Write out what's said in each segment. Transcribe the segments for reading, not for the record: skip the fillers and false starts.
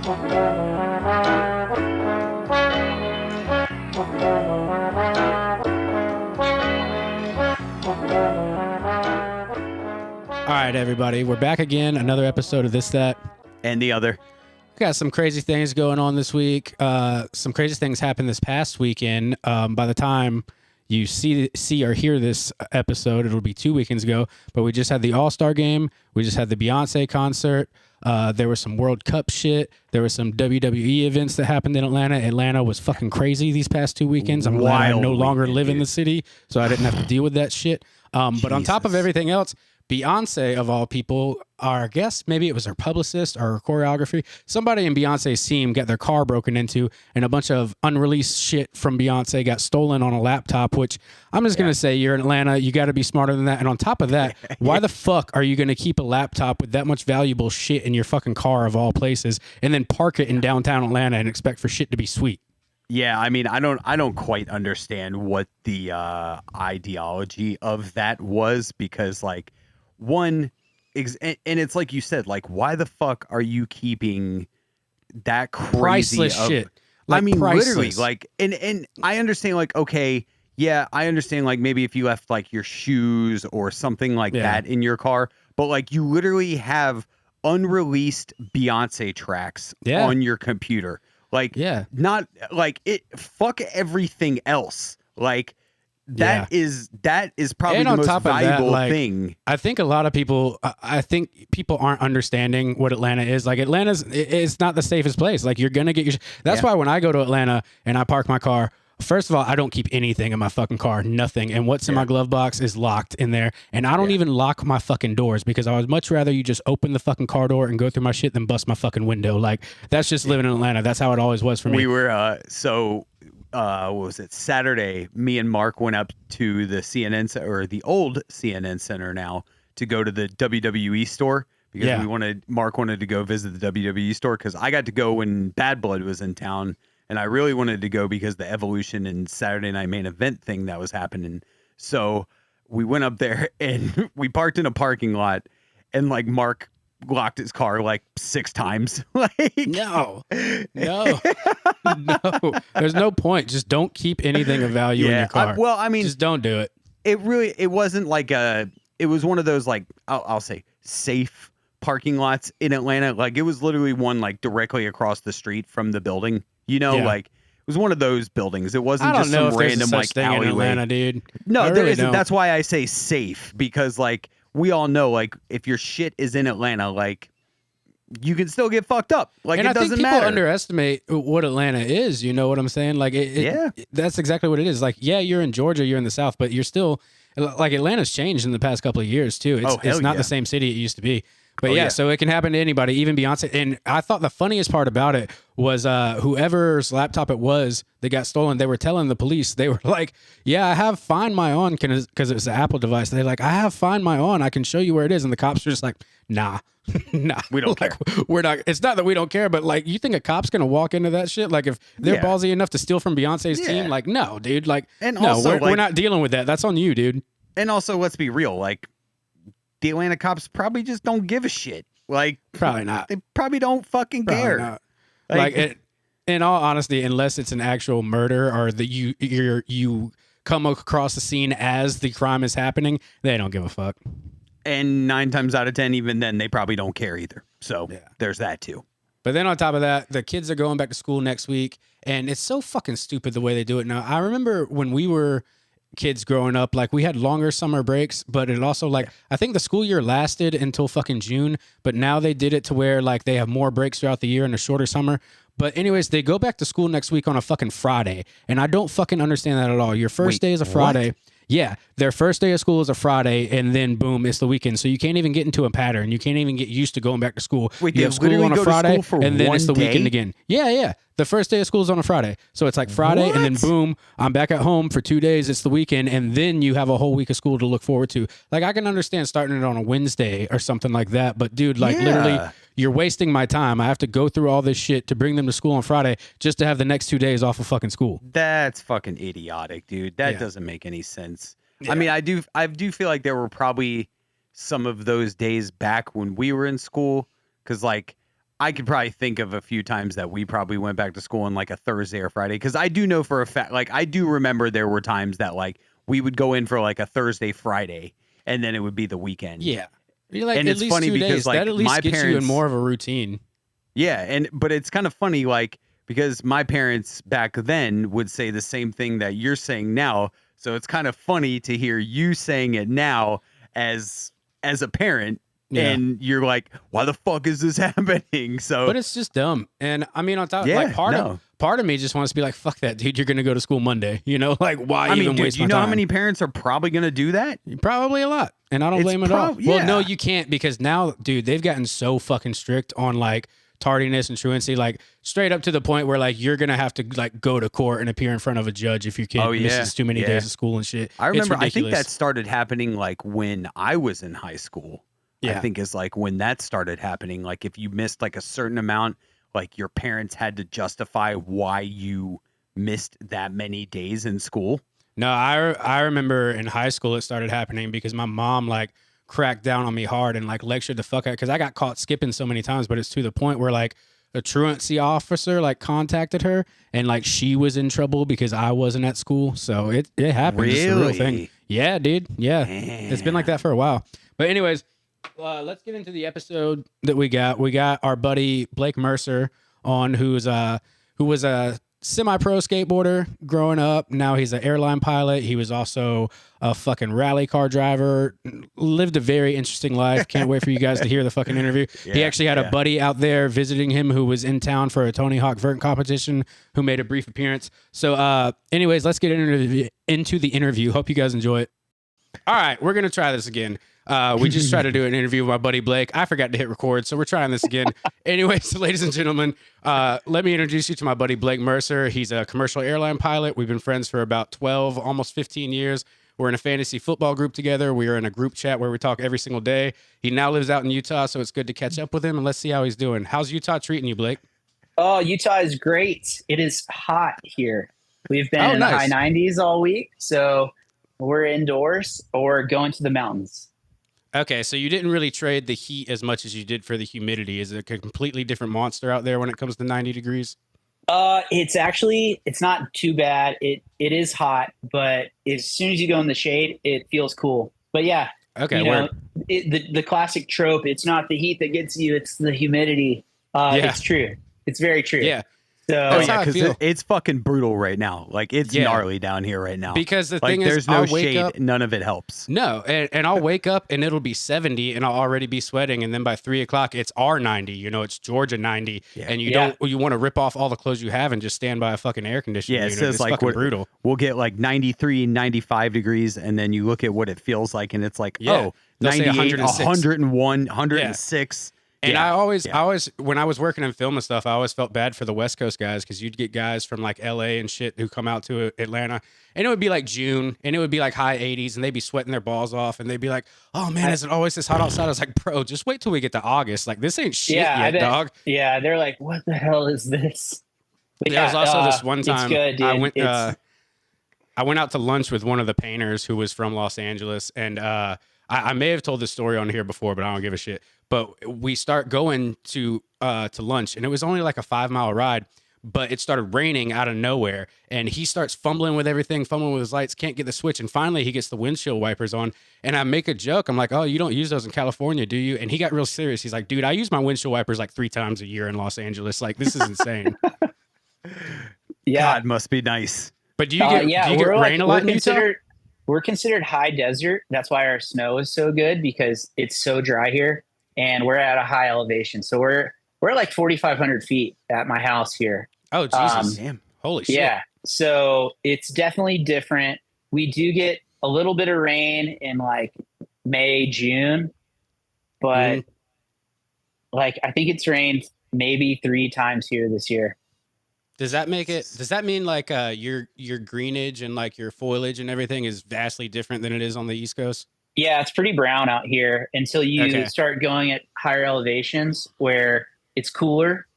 All right, everybody, we're back again. Another episode of This, That, and the Other. We got some crazy things going on this week. Some crazy things happened this past weekend. By the time you see or hear this episode, it'll be 2 weekends ago. But we just had the All-Star game. We just had the Beyonce concert. There was some World Cup shit. There were some WWE events that happened in Atlanta. Atlanta was fucking crazy these past 2 weekends. I'm glad I no longer live in the city, so I didn't have to deal with that shit. But on top of everything else, Beyonce, of all people, our guess, maybe it was her publicist or her choreography, somebody in Beyonce's team got their car broken into, and a bunch of unreleased shit from Beyonce got stolen on a laptop, which I'm just going to say, you're in Atlanta, you got to be smarter than that. And on top of that, why the fuck are you going to keep a laptop with that much valuable shit in your fucking car of all places and then park it in downtown Atlanta and expect for shit to be sweet? Yeah, I mean, I don't quite understand what the ideology of that was, because like, one, and it's like you said, like, why the fuck are you keeping that crazy priceless shit? Like, I mean, priceless. literally, like, and I understand, like, okay, yeah, I understand, like, maybe if you left like your shoes or something like that in your car, but like, you literally have unreleased Beyonce tracks on your computer, like, not like it. Fuck everything else, like. That is probably the most valuable thing. I think a lot of people, I think people aren't understanding what Atlanta is. Like, it's not the safest place. Like, you're going to get your, that's why when I go to Atlanta and I park my car, first of all, I don't keep anything in my fucking car, nothing. And what's in my glove box is locked in there. And I don't even lock my fucking doors, because I would much rather you just open the fucking car door and go through my shit than bust my fucking window. Like, that's just living in Atlanta. That's how it always was for me. We were, what was it? Saturday, me and Mark went up to the or the old CNN Center now, to go to the WWE store, because Mark wanted to go visit the WWE store, because I got to go when Bad Blood was in town, and I really wanted to go because the Evolution and Saturday Night Main Event thing that was happening. So we went up there and we parked in a parking lot, and like Mark locked his car like 6 times. Like, no, there's no point. Just don't keep anything of value in your car. Well, I mean, just don't do it. It wasn't like it was one of those, like, I'll say safe parking lots in Atlanta. Like, it was literally one like directly across the street from the building, like, it was one of those buildings. It wasn't just some random like alleyway. In Atlanta, dude. No, there isn't. That's why I say safe, because like, we all know, like, if your shit is in Atlanta, like, you can still get fucked up. Like, and it doesn't matter. I think people underestimate what Atlanta is. You know what I'm saying? Like, that's exactly what it is. Like, yeah, you're in Georgia, you're in the South, but you're still, like, Atlanta's changed in the past couple of years too. It's not the same city it used to be. But so it can happen to anybody, even Beyonce. And I thought the funniest part about it was whoever's laptop it was that got stolen, they were telling the police, they were like, yeah, I have Find My On, because it's an Apple device. They're like, I have Find My On. I can show you where it is. And the cops are just like, nah. We don't care. We're not. It's not that we don't care, but like, you think a cop's going to walk into that shit? Like, if they're ballsy enough to steal from Beyonce's team, like, no, dude. Like, and no, also, we're not dealing with that. That's on you, dude. And also, let's be real. Like, the Atlanta cops probably just don't give a shit. Like, probably not. They probably don't fucking care. Not. Like in all honesty, unless it's an actual murder or that you come across the scene as the crime is happening, they don't give a fuck. And 9 times out of 10, even then, they probably don't care either. So there's that too. But then on top of that, the kids are going back to school next week, and it's so fucking stupid the way they do it now. I remember when we were kids growing up, like, we had longer summer breaks, but it also, like, I think the school year lasted until fucking June, but now they did it to where, like, they have more breaks throughout the year and a shorter summer. But anyways, they go back to school next week on a fucking Friday, and I don't fucking understand that at all. Your first day is a Friday. What? Yeah, their first day of school is a Friday, and then boom, it's the weekend. So you can't even get into a pattern. You can't even get used to going back to school. Wait, you have school on a Friday, and then it's the weekend again. Yeah. The first day of school is on a Friday. So it's like Friday, and then boom, I'm back at home for 2 days. It's the weekend, and then you have a whole week of school to look forward to. Like, I can understand starting it on a Wednesday or something like that, but dude, like, literally, you're wasting my time. I have to go through all this shit to bring them to school on Friday just to have the next 2 days off of fucking school. That's fucking idiotic, dude. That doesn't make any sense. Yeah. I mean, I do feel like there were probably some of those days back when we were in school, because, like, I could probably think of a few times that we probably went back to school on like a Thursday or Friday. Cause I do know for a fact, like I do remember there were times that like we would go in for like a Thursday, Friday, and then it would be the weekend. Yeah. You're like, And at it's least funny 2 because days. like That at least my gets you in parents, more of a routine. yeah. But it's kind of funny, like, because my parents back then would say the same thing that you're saying now. So it's kind of funny to hear you saying it now as a parent. Yeah. And you're like, why the fuck is this happening? So, But it's just dumb. And I mean, on top, Yeah, like part no. of me just wants to be like, fuck that, dude. You're going to go to school Monday. You know, like why I mean, even dude, waste you my know time? how many parents are probably going to do that? Probably a lot. And I don't blame it at all. yeah. Well, no, you can't, because now, dude, they've gotten so fucking strict on like tardiness and truancy, like straight up to the point where like you're going to have to like go to court and appear in front of a judge if your kid misses too many days of school and shit. I remember, It's I think ridiculous. that started happening like when I was in high school. Yeah. I think is like when that started happening. Like if you missed like a certain amount, like your parents had to justify why you missed that many days in school. No, I remember in high school it started happening because my mom like cracked down on me hard and like lectured the fuck out, because I got caught skipping so many times, but it's to the point where like a truancy officer like contacted her and like she was in trouble because I wasn't at school. So it happened. It's a real thing. Really? Yeah, dude. Yeah. Damn. It's been like that for a while. But anyways, let's get into the episode that we got. We got our buddy Blake Mercer on, who was a semi-pro skateboarder growing up. Now he's an airline pilot. He was also a fucking rally car driver. Lived a very interesting life. Can't wait for you guys to hear the fucking interview. He actually had a buddy out there visiting him who was in town for a Tony Hawk vert competition who made a brief appearance. So anyways, let's get into the interview. Hope you guys enjoy it. All right, we're going to try this again. We just tried to do an interview with my buddy Blake. I forgot to hit record, so we're trying this again. Anyways, ladies and gentlemen, let me introduce you to my buddy Blake Mercer. He's a commercial airline pilot. We've been friends for about 12, almost 15 years. We're in a fantasy football group together. We are in a group chat where we talk every single day. He now lives out in Utah, so it's good to catch up with him, and let's see how he's doing. How's Utah treating you, Blake? Oh, Utah is great. It is hot here. We've been in nice. the high 90s all week, so we're indoors or going to the mountains. Okay, so you didn't really trade the heat as much as you did for the humidity. Is it a completely different monster out there when it comes to 90 degrees? It's not too bad. It is hot, but as soon as you go in the shade, it feels cool. But yeah, Okay, the classic trope, it's not the heat that gets you, it's the humidity. It's true. It's very true. Yeah. So That's how I because feel. it's fucking brutal right now. Like it's gnarly down here right now. Because the like thing is, there's no I'll wake shade. up. None of it helps. No, and I'll wake up and it'll be 70 and I'll already be sweating, and then by 3 o'clock it's our 90. You know, it's Georgia 90, and you want to rip off all the clothes you have and just stand by a fucking air conditioner. Yeah, it unit. says It's like fucking brutal. We'll get like 93, 95 degrees, and then you look at what it feels like, and it's like, Yeah. They'll say 98, 106. 101, 106. And Yeah. I always, when I was working in film and stuff, I always felt bad for the West Coast guys, because you'd get guys from like LA and shit who come out to Atlanta, and it would be like June, and it would be like high 80s, and they'd be sweating their balls off, and they'd be like, "Oh man, is it always this hot outside?" I was like, "Bro, just wait till we get to August. Like this ain't shit yet, dog." Yeah, they're like, "What the hell is this?" But There was also this one time it's good, dude. I went out to lunch with one of the painters who was from Los Angeles, and I may have told this story on here before, but I don't give a shit. But we start going to lunch, and it was only like a 5-mile ride, but it started raining out of nowhere, and he starts fumbling with everything, fumbling with his lights, can't get the switch, and finally he gets the windshield wipers on, and I make a joke. I'm like, "Oh, you don't use those in California, do you?" And he got real serious. He's like, "Dude, I use my windshield wipers like 3 times a year in Los Angeles. Like, this is insane." God, must be nice. But do you get rain a lot in Utah? We're considered high desert. That's why our snow is so good, because it's so dry here, and we're at a high elevation. So we're like 4,500 feet at my house here. Oh, Jesus. Damn. Holy shit. Yeah. So it's definitely different. We do get a little bit of rain in like May, June, but like I think it's rained maybe 3 times here this year. Does that mean like your greenage and like your foliage and everything is vastly different than it is on the East Coast? Yeah, it's pretty brown out here until you start going at higher elevations where it's cooler,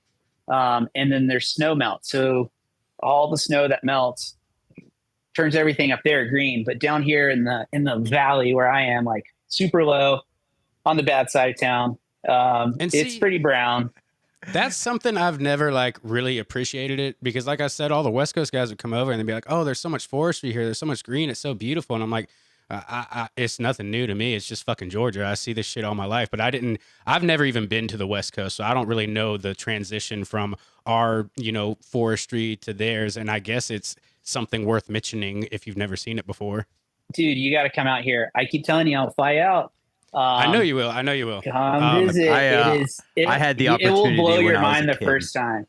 and then there's snow melt. So all the snow that melts turns everything up there green. But down here in the valley where I am, like super low on the bad side of town, it's pretty brown. That's something I've never like really appreciated it because, like I said, all the West Coast guys would come over and they'd be like, "Oh, there's so much forestry here. There's so much green. It's so beautiful." And I'm like, it's nothing new to me. It's just fucking Georgia. I see this shit all my life, but I've never even been to the West Coast, so I don't really know the transition from our, forestry to theirs. And I guess it's something worth mentioning if you've never seen it before. Dude, you got to come out here. I keep telling you, I'll fly out. I know you will. I know you will. Come visit. I had the opportunity. It will blow your mind the kid. first time.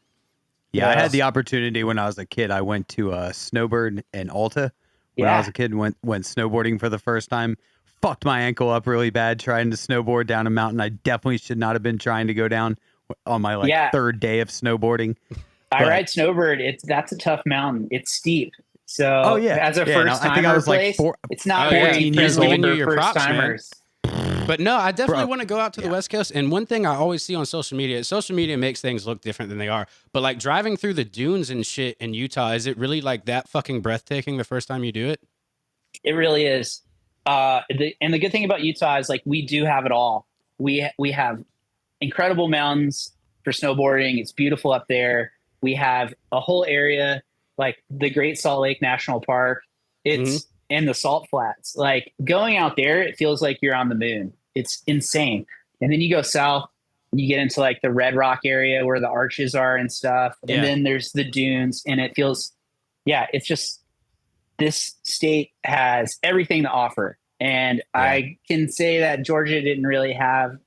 Yeah, I had the opportunity when I was a kid. I went to a snowbird in Alta when I was a kid. Went snowboarding for the first time. Fucked my ankle up really bad trying to snowboard down a mountain. I definitely should not have been trying to go down on my third day of snowboarding. I ride snowbird. That's a tough mountain. It's steep. So as a first timer, I think I was place, like it's not 14 years old for first timers. But no, I definitely want to go out to the West Coast. And one thing I always see on social media makes things look different than they are. But like driving through the dunes and shit in Utah, is it really like that fucking breathtaking the first time you do it? It really is. And the good thing about Utah is like we do have it all. We have incredible mountains for snowboarding. It's beautiful up there. We have a whole area like the Great Salt Lake National Park. It's and the Salt Flats. Like going out there, it feels like you're on the moon. It's insane. And then you go south, and you get into like the Red Rock area where the arches are and stuff. And then there's the dunes, and it feels, it's just this state has everything to offer. And I can say that Georgia didn't really have.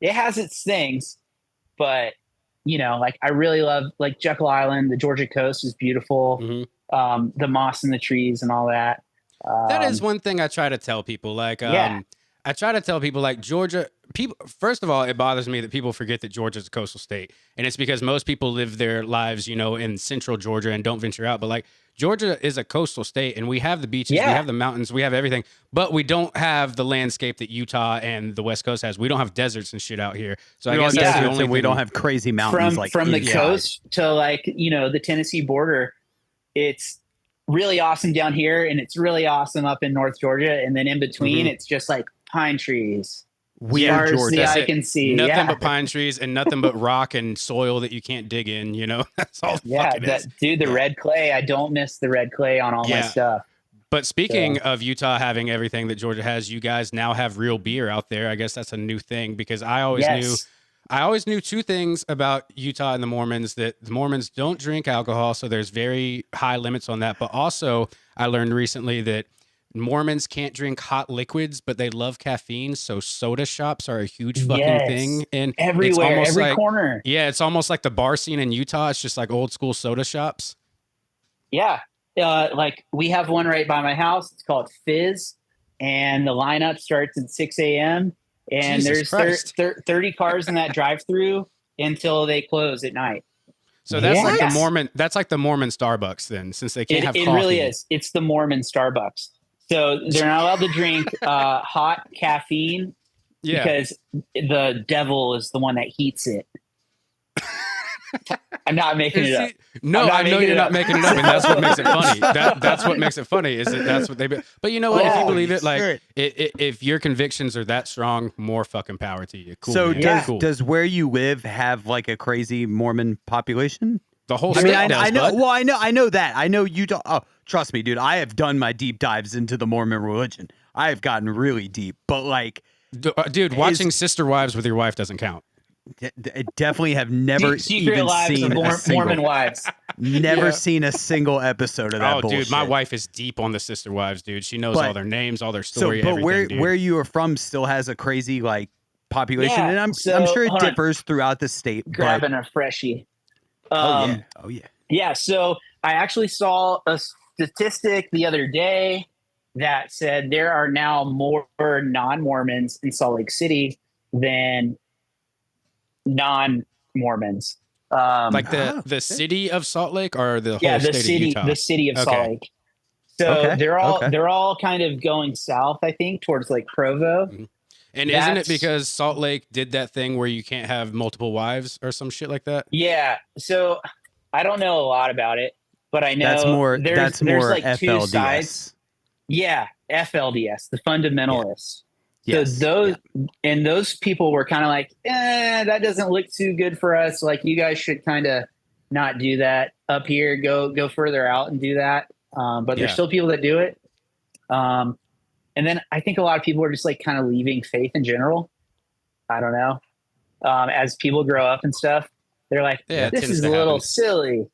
It has its things, but like I really love like Jekyll Island. The Georgia coast is beautiful. The moss in the trees and all that. That is one thing I try to tell people. Like, I try to tell people like Georgia. People, first of all, it bothers me that people forget that Georgia's a coastal state, and it's because most people live their lives, in central Georgia and don't venture out. But like Georgia is a coastal state, and we have the beaches, we have the mountains, we have everything, but we don't have the landscape that Utah and the West Coast has. We don't have deserts and shit out here. So I guess that's the only thing. We don't have crazy mountains from the coast to like the Tennessee border. It's really awesome down here, and it's really awesome up in North Georgia, and then in between, it's just like pine trees. Weird Georgia. I can see nothing but pine trees and nothing but rock and soil that you can't dig in. That's all. Dude, the red clay. I don't miss the red clay on all my stuff. But speaking of Utah having everything that Georgia has, you guys now have real beer out there. I guess that's a new thing because I always knew two things about Utah and the Mormons, that the Mormons don't drink alcohol, so there's very high limits on that. But also, I learned recently that Mormons can't drink hot liquids, but they love caffeine, so soda shops are a huge fucking thing. And everywhere, every corner. Yeah, it's almost like the bar scene in Utah. It's just like old school soda shops. Yeah. Like we have one right by my house. It's called Fizz, and the lineup starts at 6 a.m. And there's 30 cars in that drive-through until they close at night. So that's like the Mormon. That's like the Mormon Starbucks then, since they can't have coffee. It really is. It's the Mormon Starbucks. So they're not allowed to drink hot caffeine because the devil is the one that heats it. I'm not making it up. No, I know you're not making it up, and that's what makes it funny. That's what makes it funny is that that's what they. But you know what? If you believe it, like if your convictions are that strong, more fucking power to you. Cool. So does where you live have like a crazy Mormon population? The whole state does. I know. Bud. Well, I know that. I know you don't. Oh, trust me, dude. I have done my deep dives into the Mormon religion. I have gotten really deep, but like, dude, watching Sister Wives with your wife doesn't count. Definitely have never even seen Mormon wives. Never seen a single episode of that. Dude, my wife is deep on the Sister Wives, dude. She knows all their names, all their story. But everything, where you are from still has a crazy like population, and I'm sure it differs throughout the state. Grabbing a freshie. Oh yeah. Yeah. So I actually saw a statistic the other day that said there are now more non-Mormons in Salt Lake City than non-Mormons. Like the city of Salt Lake or the whole state of Utah? The city of Salt Lake. So they're all kind of going south, I think, towards like Provo. Mm-hmm. And isn't it because Salt Lake did that thing where you can't have multiple wives or some shit like that? Yeah. So I don't know a lot about it, but I know that's more like FLDS. two sides. Yeah, FLDS, the fundamentalists. Yes. Those people were kind of like, that doesn't look too good for us. Like, you guys should kind of not do that up here. Go further out and do that. But there's still people that do it. And then I think a lot of people are just like kind of leaving faith in general. I don't know. As people grow up and stuff, they're like, this is a little silly.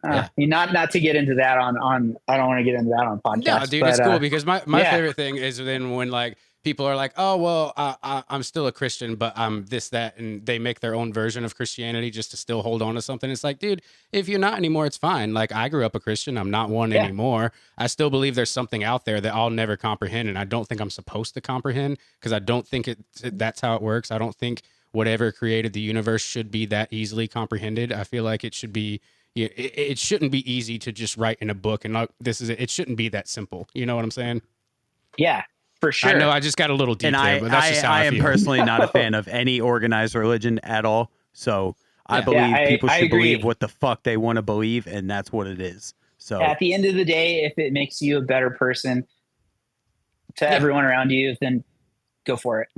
Not to get into that on I don't want to get into that on podcast. No, dude, it's cool because my favorite thing is then when like people are like, oh, well, I'm still a Christian, but I'm this, that, and they make their own version of Christianity just to still hold on to something. It's like, dude, if you're not anymore, it's fine. Like, I grew up a Christian. I'm not one anymore. I still believe there's something out there that I'll never comprehend. And I don't think I'm supposed to comprehend because I don't think that's how it works. I don't think whatever created the universe should be that easily comprehended. I feel like it should be, it shouldn't be easy to just write in a book and like, it shouldn't be that simple. You know what I'm saying? Yeah. For sure. I know I just got a little deep there, but that's just how I feel. am personally not a fan of any organized religion at all. So I believe people should believe what the fuck they want to believe, and that's what it is. So at the end of the day, if it makes you a better person to everyone around you, then go for it.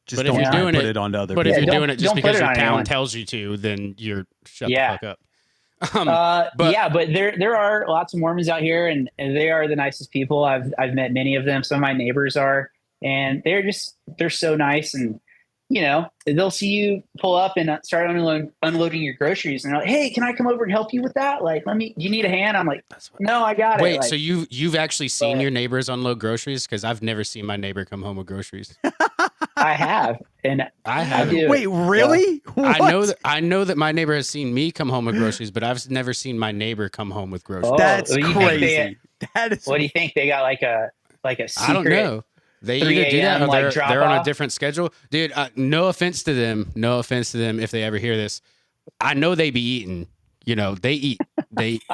Just don't put it onto other people. But if you're doing it just because your town anyone. Tells you to, then you're shut the fuck up. But there are lots of Mormons out here, and they are the nicest people. I've met many of them. Some of my neighbors are, and they're so nice. And they'll see you pull up and start unloading your groceries, and they're like, hey, can I come over and help you with that? Like, do you need a hand? I'm like, no, I got it. Wait, so you've actually seen your neighbors unload groceries? Because I've never seen my neighbor come home with groceries. I have, and I have. Wait, really? Yeah. I know that my neighbor has seen me come home with groceries, but I've never seen my neighbor come home with groceries. That's crazy. What do you think? They got like a secret? I don't know. They either do that or they're on a different schedule. Dude, no offense to them. No offense to them if they ever hear this. I know they be eating. They eat.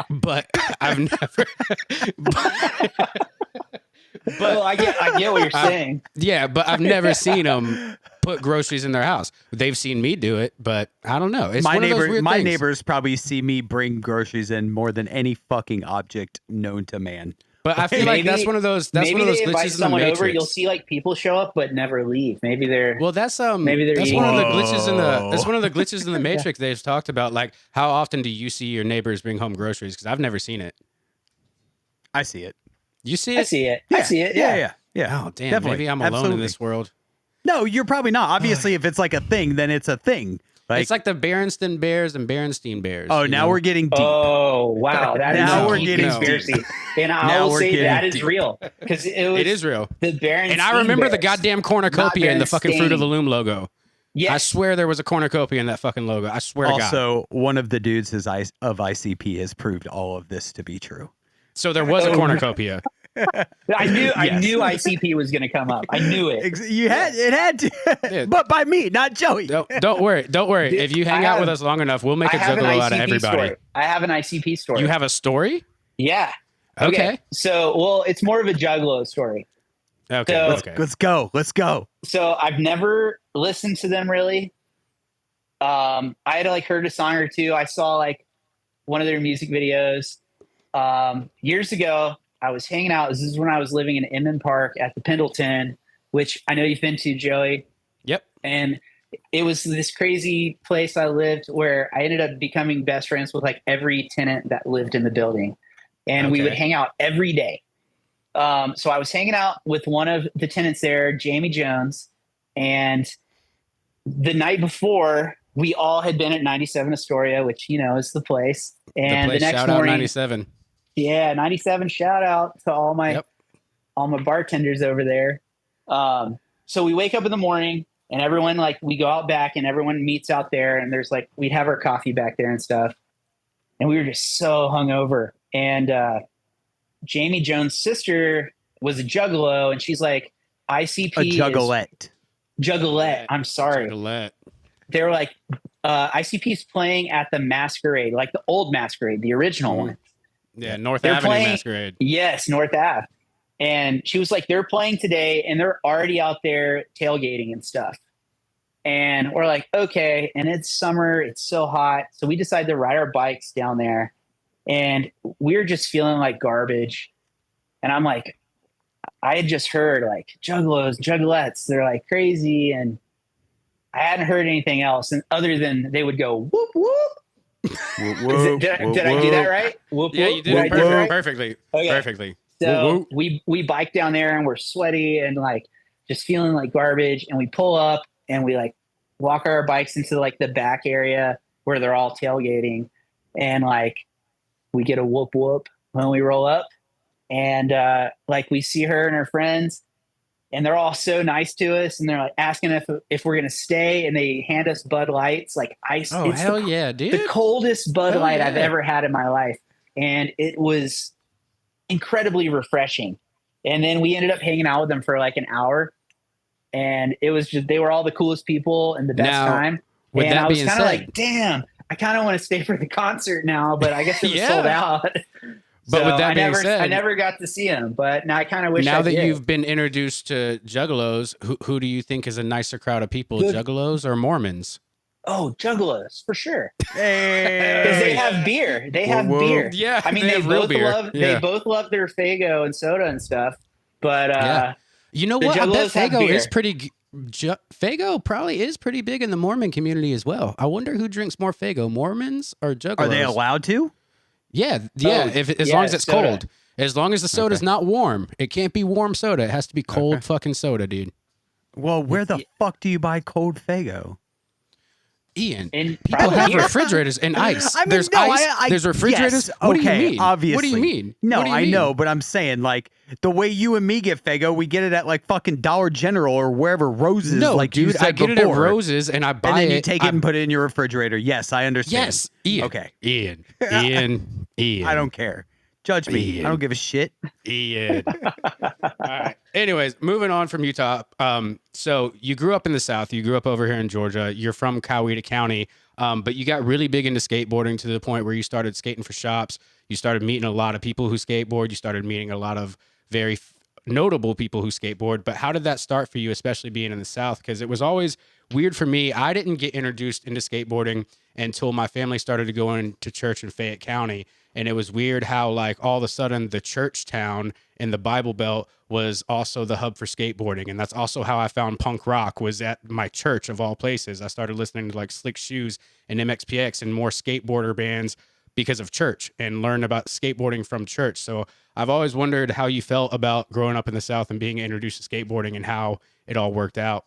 But I've never. But I get what you're saying. Yeah, but I've never seen them put groceries in their house. They've seen me do it, but I don't know. It's my one of those weird things. neighbors probably see me bring groceries in more than any fucking object known to man. But I feel like that's one of those. That's one of those glitches in the Matrix. Over, you'll see like people show up but never leave. Maybe they're that's one of the glitches in the. That's one of the glitches in the Matrix they've talked about. Like, how often do you see your neighbors bring home groceries? Because I've never seen it. I see it. You see it? I see it. Yeah. I see it. Yeah. Oh, damn. Definitely. Maybe I'm alone in this world. No, you're probably not. Obviously, if it's like a thing, then it's a thing. It's like the Berenstain Bears and Berenstein Bears. Oh, now we're getting deep. Oh, wow. Now we're getting conspiracy. And I will say that is real. Because it is real. The Berenstain And I remember Bears, the goddamn cornucopia in the fucking Fruit of the Loom logo. Yes. I swear there was a cornucopia in that fucking logo. I swear to God. Also, one of the dudes of ICP has proved all of this to be true. So there was a cornucopia. I knew ICP was going to come up. I knew it. It had to, but by me, not Joey. Don't worry. If you hang out with us long enough, we'll make a juggalo out of everybody. Story. I have an ICP story. You have a story? Yeah. Okay. So, it's more of a juggalo story. Okay. So, Let's go. So I've never listened to them really. I had heard a song or two. I saw one of their music videos years ago. I was hanging out. This is when I was living in Inman Park at the Pendleton, which I know you've been to, Joey. Yep. And it was this crazy place I lived where I ended up becoming best friends with every tenant that lived in the building. And we would hang out every day. So I was hanging out with one of the tenants there, Jamie Jones. And the night before, we all had been at 97 Astoria, which, is the place. And the next morning, 97. Yeah, 97. Shout out to all my bartenders over there. So we wake up in the morning and everyone we go out back and everyone meets out there and there's we'd have our coffee back there and stuff. And we were just so hungover. And Jamie Jones' sister was a juggalo and she's like, ICP a juggalette. I'm sorry. Juggalette. They were ICP is playing at the Masquerade, the old Masquerade, the original one. Yeah, North Avenue Masquerade. Yes, North Ave. And she was like, they're playing today and they're already out there tailgating and stuff. And we're like, okay. And it's summer. It's so hot. So we decided to ride our bikes down there. And we're just feeling like garbage. And I'm like, I had just heard like juggalos, juggalettes, they're like crazy. And I hadn't heard anything else. And other than they would go, whoop, whoop. Whoop, Did I do that right? Whoop, Yeah, whoop. you did it perfectly. Okay. Perfectly. So we bike down there and we're sweaty and like just feeling like garbage. And we pull up and we like walk our bikes into like the back area where they're all tailgating. And like we get a whoop whoop when we roll up. And like we see her and her friends and they're all so nice to us. And they're like asking if we're going to stay. And they hand us Bud Lights, like ice. Oh, it's hell yeah, dude. The coldest Bud Light I've ever had in my life. And it was incredibly refreshing. And then we ended up hanging out with them for like an hour. And it was just, they were all the coolest people and the best time. And I was kind of like, damn, I kind of want to stay for the concert now, but I guess it was sold out. But with that being said, I never got to see him, but now I kind of wish now I that did. you've been introduced to juggalos, who do you think is a nicer crowd of people, juggalos or Mormons? Oh, juggalos for sure. Hey, because they have beer. They have beer. Yeah, I mean they both love their Faygo and soda and stuff. But you know what? I bet Faygo is pretty. Faygo probably is pretty big in the Mormon community as well. I wonder who drinks more Faygo, Mormons or juggalos? Are they allowed to? Yeah. As long as it's soda. Cold. As long as the soda's not warm. It can't be warm soda. It has to be cold fucking soda, dude. Well, where the fuck do you buy cold Faygo? Ian, people have refrigerators and ice. I mean, there's ice. There's refrigerators. Yes, what do you mean? Obviously. What do you mean? No, I know, but I'm saying like the way you and me get Faygo, we get it at like fucking Dollar General or wherever Roses. No, like dude, I get it at Roses and I buy it. And then you take it and put it in your refrigerator. Yes, I understand. Yes, Ian. Okay, Ian. I don't care. Judge me. Ian. I don't give a shit. Ian. All right. Anyways, moving on from Utah. So you grew up in the South. You grew up over here in Georgia. You're from Coweta County. But you got really big into skateboarding to the point where you started skating for shops. You started meeting a lot of people who skateboard. You started meeting a lot of very notable people who skateboard. But how did that start for you, especially being in the South? Because it was always weird for me. I didn't get introduced into skateboarding until my family started to go into church in Fayette County. And it was weird how, like, all of a sudden the church town in the Bible Belt was also the hub for skateboarding. And that's also how I found punk rock, was at my church of all places. I started listening to like Slick Shoes and MXPX and more skateboarder bands because of church, and learned about skateboarding from church. So I've always wondered how you felt about growing up in the South and being introduced to skateboarding and how it all worked out.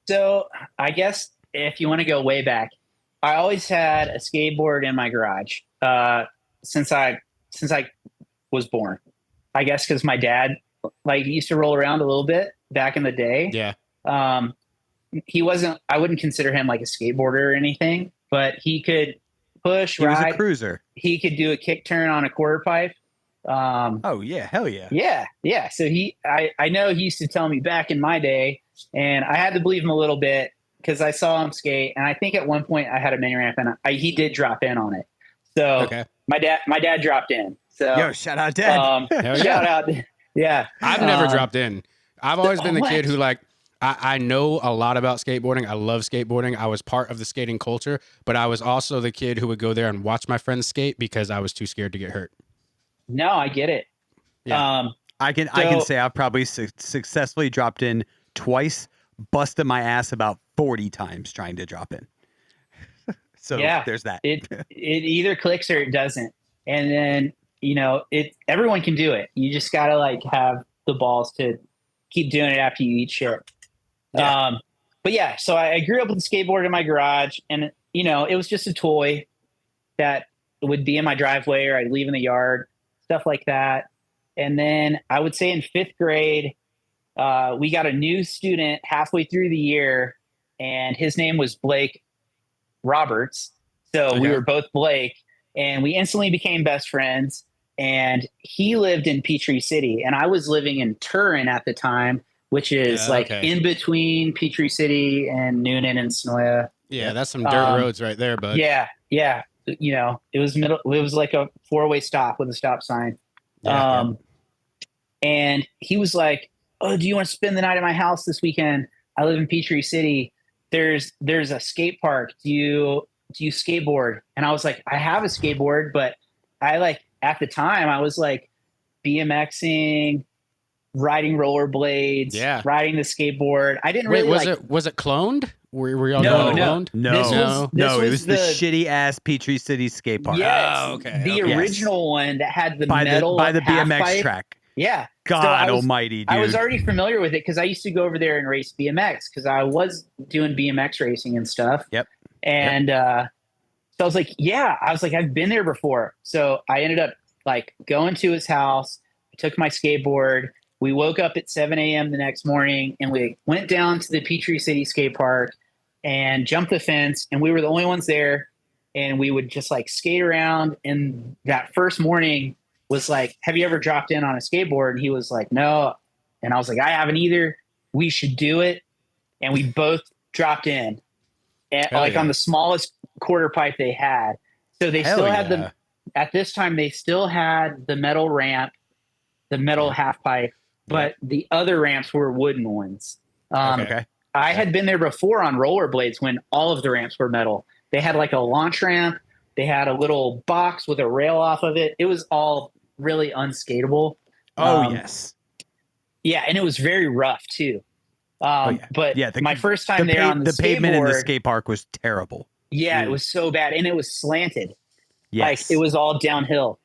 So I guess if you want to go way back, I always had a skateboard in my garage. Since I was born, I guess, because my dad like used to roll around a little bit back in the day. Yeah. I wouldn't consider him like a skateboarder or anything, but he could push, he ride. Was a cruiser. He could do a kick turn on a quarter pipe. Oh yeah, hell yeah. Yeah. So I know he used to tell me back in my day, and I had to believe him a little bit because I saw him skate, and I think at one point I had a mini ramp, and he did drop in on it. So my dad dropped in. So yo, shout out Dad. Shout out. Yeah. I've never dropped in. I've always been the kid who like, I know a lot about skateboarding. I love skateboarding. I was part of the skating culture, but I was also the kid who would go there and watch my friends skate because I was too scared to get hurt. No, I get it. Yeah. I can say I've probably successfully dropped in twice, busted my ass about 40 times trying to drop in. So there's that. It either clicks or it doesn't. And then, everyone can do it. You just got to like have the balls to keep doing it after you eat shit. Yeah. But yeah, so I grew up with a skateboard in my garage, and, it was just a toy that would be in my driveway or I'd leave in the yard, stuff like that. And then I would say in 5th grade, we got a new student halfway through the year, and his name was Blake Roberts. So we were both Blake, and we instantly became best friends. And he lived in Peachtree City, and I was living in Turin at the time, which is in between Peachtree City and Noonan and Sonoya. Yeah, that's some dirt roads right there, bud. Yeah. It was It was like a 4-way stop with a stop sign. And he was like, "Oh, do you want to spend the night at my house this weekend? I live in Peachtree City. There's a skate park. Do you skateboard?" And I was like, "I have a skateboard, but I like." At the time, I was like BMXing, riding rollerblades, riding the skateboard. I didn't really was it cloned? Were y'all no, going no. cloned? No, it was the shitty ass Peachtree City skate park. Yes, oh, okay. The original one that had the by metal the BMX pipe. track. Yeah. God almighty, dude. I was already familiar with it because I used to go over there and race BMX because I was doing BMX racing and stuff. Yep. And so I was like, I've been there before. So I ended up like going to his house, took my skateboard. We woke up at 7 a.m. the next morning and we went down to the Peachtree City skate park and jumped the fence. And we were the only ones there. And we would just like skate around. And that first morning was like, have you ever dropped in on a skateboard? And he was like, no. And I was like, I haven't either. We should do it. And we both dropped in on the smallest quarter pipe they had. So they still had at this time, they still had the metal ramp, the metal half pipe, but the other ramps were wooden ones. I had been there before on rollerblades when all of the ramps were metal. They had like a launch ramp. They had a little box with a rail off of it. It was all really unskateable. Yes. Yeah, and it was very rough too. But my first time there on the pavement in the skate park was terrible. Yeah, it was so bad, and it was slanted. Yes. Like it was all downhill.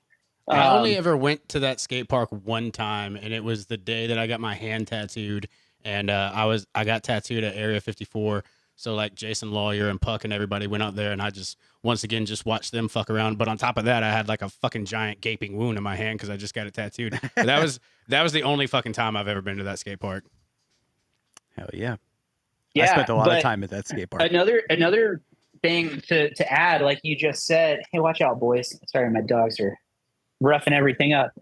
I only ever went to that skate park one time, and it was the day that I got my hand tattooed, and I got tattooed at Area 54. So like Jason Lawyer and Puck and everybody went out there, and I just once again just watched them fuck around. But on top of that, I had like a fucking giant gaping wound in my hand because I just got it tattooed. But that was the only fucking time I've ever been to that skate park. Hell yeah. I spent a lot of time at that skate park. Another thing to add, like you just said, hey, watch out, boys. Sorry, my dogs are roughing everything up.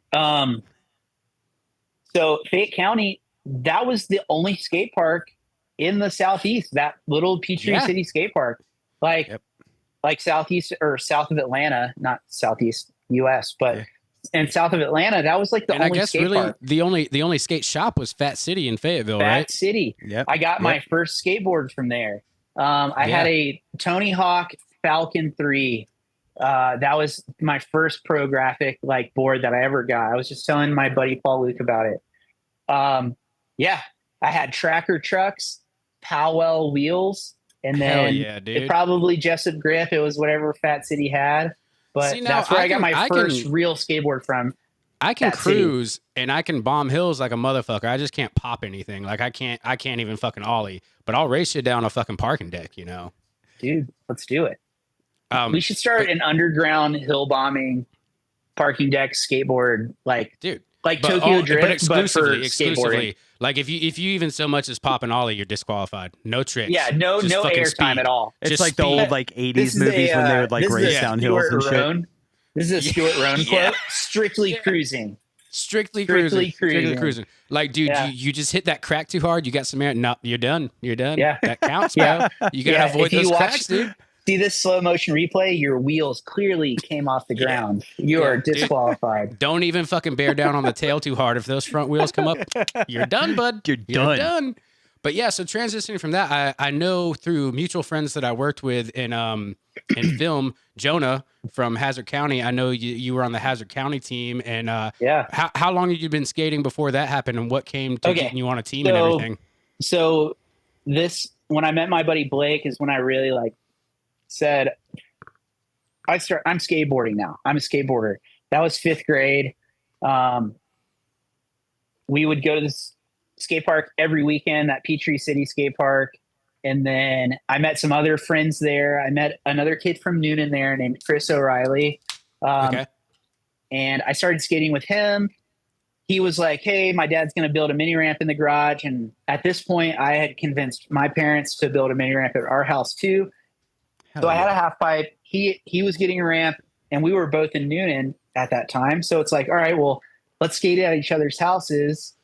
So Fayette County, that was the only skate park in the Southeast, that little Peachtree City skate park, like Southeast or south of Atlanta, not Southeast US, but and south of Atlanta, that was like the only skate park. The only skate shop was Fat City in Fayetteville, right? Fat City. Yep. I got my first skateboard from there. I had a Tony Hawk Falcon 3. That was my first pro graphic like board that I ever got. I was just telling my buddy Paul Luke about it. I had tracker trucks, Powell wheels, and then it probably Jessup grip. It was whatever Fat City had. But that's where I got my first real skateboard from. I can cruise and I can bomb hills like a motherfucker. I just can't pop anything. Like I can't even fucking ollie. But I'll race you down a fucking parking deck, you know. Dude, let's do it. We should start an underground hill bombing parking deck skateboard, like Tokyo Drift, but exclusively. Like if you even so much as pop an ollie, you're disqualified. No tricks. Yeah, no airtime at all. It's just like the old like 80s movies when they would like race down hills and shit. This is a Stuart Roan quote. Strictly cruising. Strictly cruising. Like, dude, you just hit that crack too hard. You got some air. No, you're done. Yeah, that counts, bro. You gotta avoid those cracks, dude. See this slow motion replay? Your wheels clearly came off the ground. You are disqualified. Dude, don't even fucking bear down on the tail too hard. If those front wheels come up, you're done, bud. You're done. But yeah, so transitioning from that, I know through mutual friends that I worked with in film, Jonah from Hazard County. I know you were on the Hazard County team, and how long had you been skating before that happened, and what came to getting you on a team and everything? So when I met my buddy Blake is when I really said, I'm skateboarding now. I'm a skateboarder. That was 5th grade. We would go to this skate park every weekend, that Peachtree City skate park. And then I met some other friends there. I met another kid from Noonan there named Chris O'Reilly. And I started skating with him. He was like, hey, my dad's going to build a mini ramp in the garage. And at this point I had convinced my parents to build a mini ramp at our house too. So I had a half pipe. He was getting a ramp, and we were both in Noonan at that time. So it's like, all right, well, let's skate at each other's houses,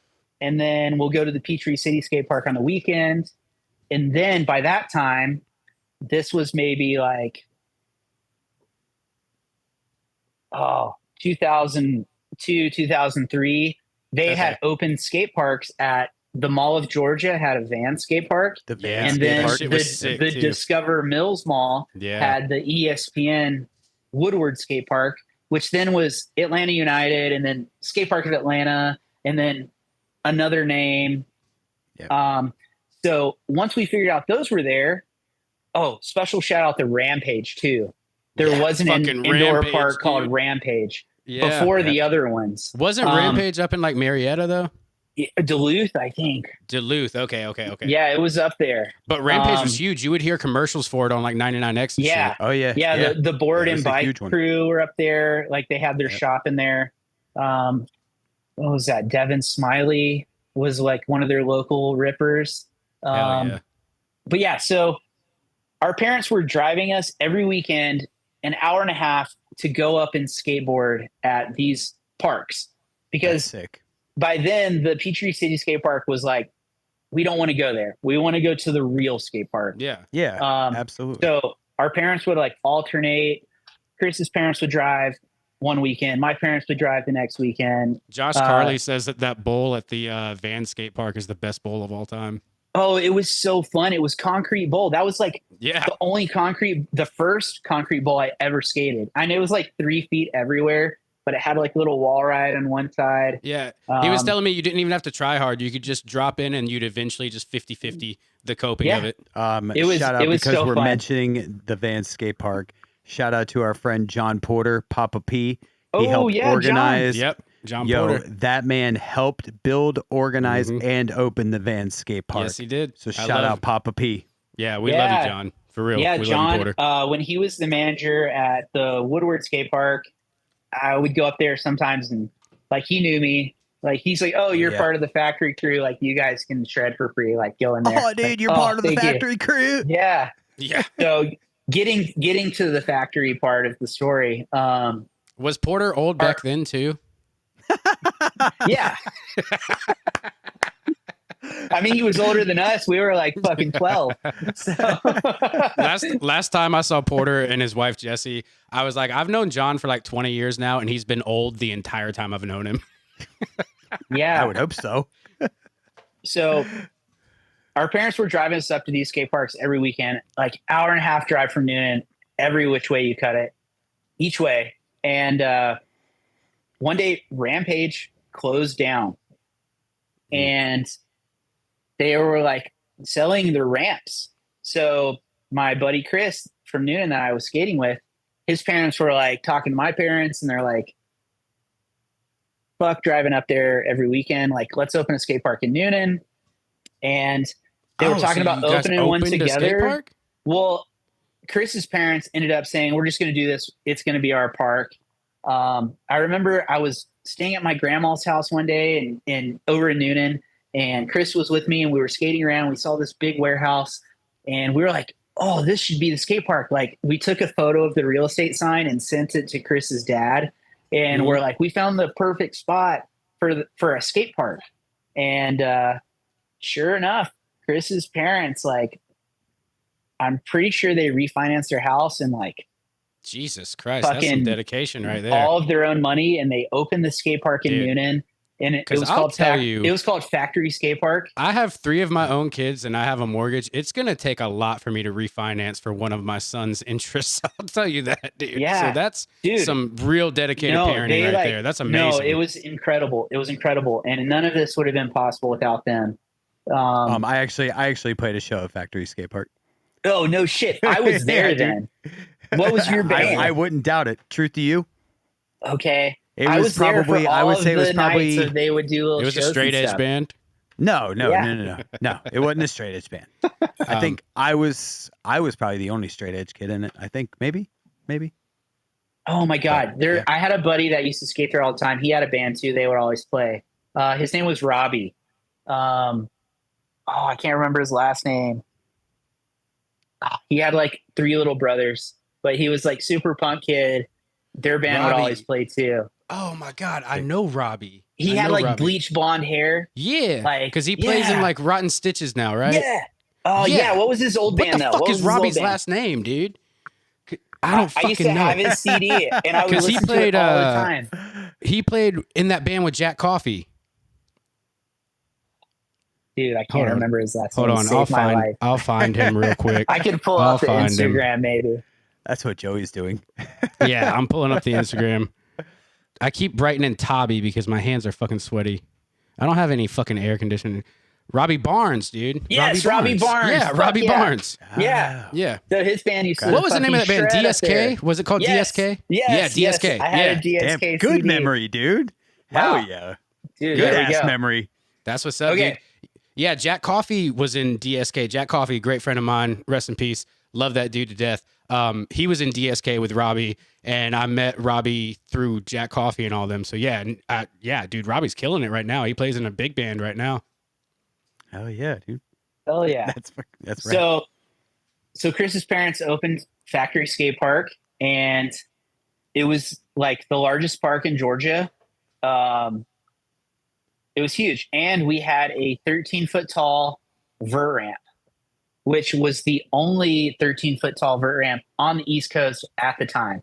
and then we'll go to the Peachtree City skate park on the weekend. And then by that time, this was maybe 2002, 2003. They had open skate parks at the Mall of Georgia had a van skate park. The Discover Mills Mall had the ESPN Woodward skate park, which then was Atlanta United, and then Skate Park of Atlanta, and then another name. Yep. So once we figured out those were there, special shout out to Rampage too. There was an indoor Rampage, park dude. called Rampage before the other ones. Wasn't Rampage up in like Marietta though? Duluth, I think. Duluth. Okay. Yeah, it was up there. But Rampage was huge. You would hear commercials for it on like 99X and shit. Oh yeah. Yeah. The board and bike crew were up there. Like they had their shop in there. What was that? Devin Smiley was like one of their local rippers. But yeah, so our parents were driving us every weekend an hour and a half to go up and skateboard at these parks because by then the Peachtree City Skate Park was like, we don't want to go there. We want to go to the real skate park. Yeah, absolutely. So our parents would like alternate. Chris's parents would drive one weekend. My parents would drive the next weekend. Josh Carley says that bowl at the Van Skate Park is the best bowl of all time. Oh, it was so fun. It was concrete bowl. That was like the first concrete bowl I ever skated. I know it was like 3 feet everywhere, but it had like a little wall ride on one side. Yeah. He was telling me you didn't even have to try hard. You could just drop in and you'd eventually just 50-50 the coping of it. Shout out because we're mentioning the Van Skate Park. Shout out to our friend John Porter, Papa P. He helped organize. John. John Porter. That man helped build, organize, and open the Van Skate Park. Yes, he did. So shout out Papa P. Yeah, we love you, John. For real. Yeah, we John, love Porter. When he was the manager at the Woodward Skate Park, I would go up there sometimes and like he knew me. Like he's like, oh, you're part of the factory crew. Like you guys can shred for free. Like go in there. Oh, dude, you're part of the factory crew. Yeah. Yeah. So getting to the factory part of the story. Was Porter old back then too? Yeah. I mean, he was older than us. We were like fucking 12. So. Last time I saw Porter and his wife, Jessie, I was like, I've known John for like 20 years now, and he's been old the entire time I've known him. Yeah. I would hope so. So our parents were driving us up to these skate parks every weekend, like hour and a half drive from Noonan, every which way you cut it, each way. And one day Rampage closed down and they were like selling the ramps. So my buddy Chris from Noonan that I was skating with, his parents were like talking to my parents and they're like, fuck driving up there every weekend. Like, let's open a skate park in Noonan. And they were talking about opening one together. Well, Chris's parents ended up saying, we're just going to do this. It's going to be our park. I remember I was staying at my grandma's house one day and over in Noonan, and Chris was with me and we were skating around. We saw this big warehouse and we were like, oh, this should be the skate park. Like we took a photo of the real estate sign and sent it to Chris's dad. And we're like, we found the perfect spot for a skate park. And sure enough, Chris's parents, like, I'm pretty sure they refinanced their house and like, Jesus Christ, that's some dedication right there. All of their own money, and they opened the skate park in Noonan. And it was called it was called Factory Skate Park. I have 3 of my own kids and I have a mortgage. It's going to take a lot for me to refinance for one of my son's interests. I'll tell you that, dude. Yeah. So that's some real dedicated parenting right there. That's amazing. No, it was incredible. It was incredible. And none of this would have been possible without them. I actually played a show at Factory Skate Park. Oh, no shit. I was there then. What was your band? I wouldn't doubt it. Truth to you. Okay. I would say it was probably. So they would do little it was a straight edge band. No. It wasn't a straight edge band. I think I was probably the only straight edge kid in it. I think maybe. Oh my God! I had a buddy that used to skate there all the time. He had a band too. They would always play. His name was Robbie. I can't remember his last name. He had like 3 little brothers, but he was like super punk kid. Their band would always play too. Oh my God, I know Robbie. He had like bleach blonde hair. Yeah, like because he plays in like Rotten Stitches now, right? Yeah. Oh yeah. What was his old band though? What the fuck is Robbie's last name, dude? I don't fucking know. I used to have his CD, and I would listen to it all the time. He played in that band with Jack Coffey. Dude, I can't remember his last name. Hold on, I'll find him real quick. I can pull up the Instagram maybe. That's what Joey's doing. Yeah, I'm pulling up the Instagram. I keep writing in Tobby because my hands are fucking sweaty. I don't have any fucking air conditioning. Robbie Barnes, dude. Yes, Robbie Barnes. Yeah, Fuck Robbie yeah. Barnes. Yeah. Yeah. So his band used to. What was the name of that band? fucking shred up there. DSK? Was it called Yes. DSK? Yes. Yeah, DSK. Yes. I had a DSK Damn, good CD. memory, dude. Wow. Hell yeah. Dude, Good there we ass go. memory. That's what's up, Okay. dude. Yeah, Jack Coffey was in DSK. Jack Coffey, great friend of mine. Rest in peace. Love that dude to death. He was in DSK with Robbie, and I met Robbie through Jack Coffey and all them. So yeah, dude, Robbie's killing it right now. He plays in a big band right now. Hell yeah, dude. Hell yeah. That's right. So Chris's parents opened Factory Skate Park, and it was like the largest park in Georgia. It was huge, and we had a 13-foot tall vert ramp, which was the only 13-foot tall vert ramp on the East Coast at the time.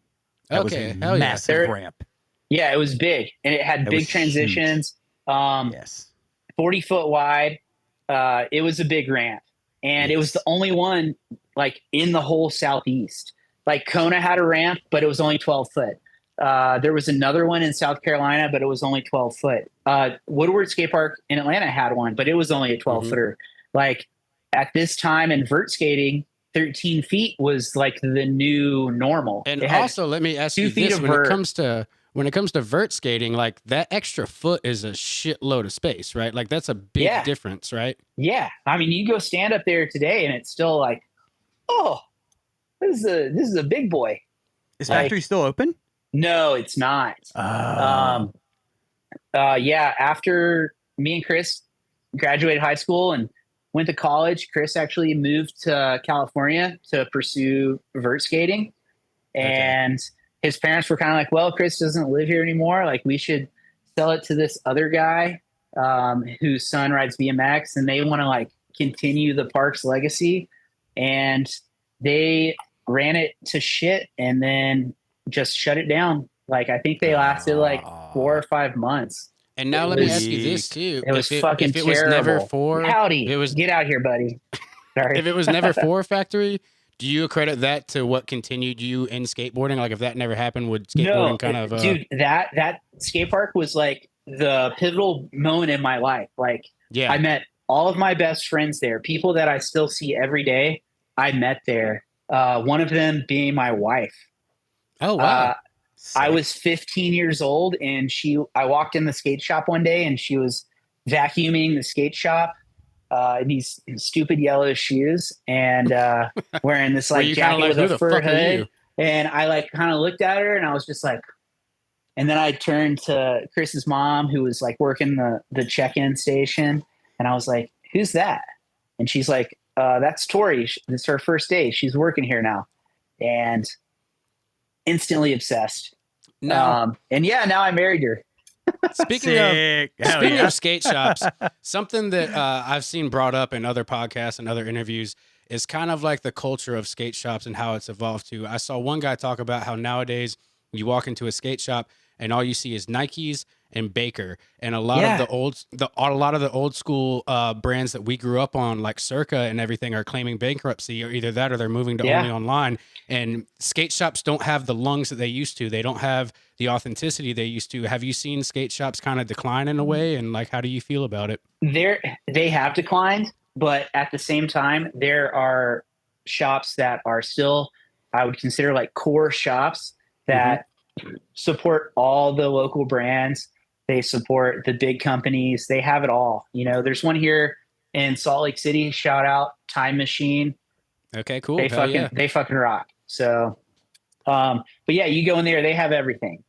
That Okay, was a hell yeah. massive ramp. Yeah, it was big, and it had That big was transitions. Yes. 40 foot wide. It was a big ramp, and it was the only one like in the whole Southeast. Like Kona had a ramp, but it was only 12 foot. There was another one in South Carolina, but it was only 12 foot. Woodward Skate Park in Atlanta had one, but it was only a 12 footer. Like at this time in vert skating, 13 feet was like the new normal. And also, let me ask you 2 feet this: of when vert. it comes to vert skating, like that extra foot is a shitload of space, right? Like that's a big difference, right? Yeah, I mean, you go stand up there today, and it's still like, oh, this is a big boy. Is Factory still open? No, it's not. Yeah, after me and Chris graduated high school and went to college, Chris actually moved to California to pursue vert skating. And his parents were kind of like, well, Chris doesn't live here anymore. Like, we should sell it to this other guy whose son rides BMX, and they want to like continue the park's legacy. And they ran it to shit and then just shut it down. Like, I think they lasted like 4 or 5 months. And now let me ask you this too: It was fucking if it terrible. was never for Howdy, it was get out here, buddy. Sorry. if it was never for Factory, do you accredit that to what continued you in skateboarding? Like, if that never happened, would skateboarding kind of dude, that skate park was like the pivotal moment in my life. Like, yeah, I met all of my best friends there, people that I still see every day. I met there. One of them being my wife. Oh wow. I was 15 years old, and I walked in the skate shop one day, and she was vacuuming the skate shop in these stupid yellow shoes and wearing this like jacket like, with a fur hood. you? And I like kind of looked at her, and I was just like, and then I turned to Chris's mom, who was like working the check-in station. And I was like, who's that? And she's like, that's Tori. It's her first day. She's working here now. And instantly obsessed. No. And yeah, now I married her. Speaking of skate shops, something that I've seen brought up in other podcasts and other interviews is kind of like the culture of skate shops and how it's evolved to. I saw one guy talk about how nowadays you walk into a skate shop and all you see is Nikes and Baker, and a lot of the old school brands that we grew up on, like Circa and everything, are claiming bankruptcy, or either that or they're moving to only online. And skate shops don't have the lungs that they used to. They don't have the authenticity they used to. Have you seen skate shops kind of decline in a way? And like, how do you feel about it? They have declined, but at the same time, there are shops that are still, I would consider like core shops that support all the local brands. They support the big companies. They have it all. You know, there's one here in Salt Lake City. Shout out Time Machine. Okay, cool. They fucking rock. So, but yeah, you go in there, they have everything.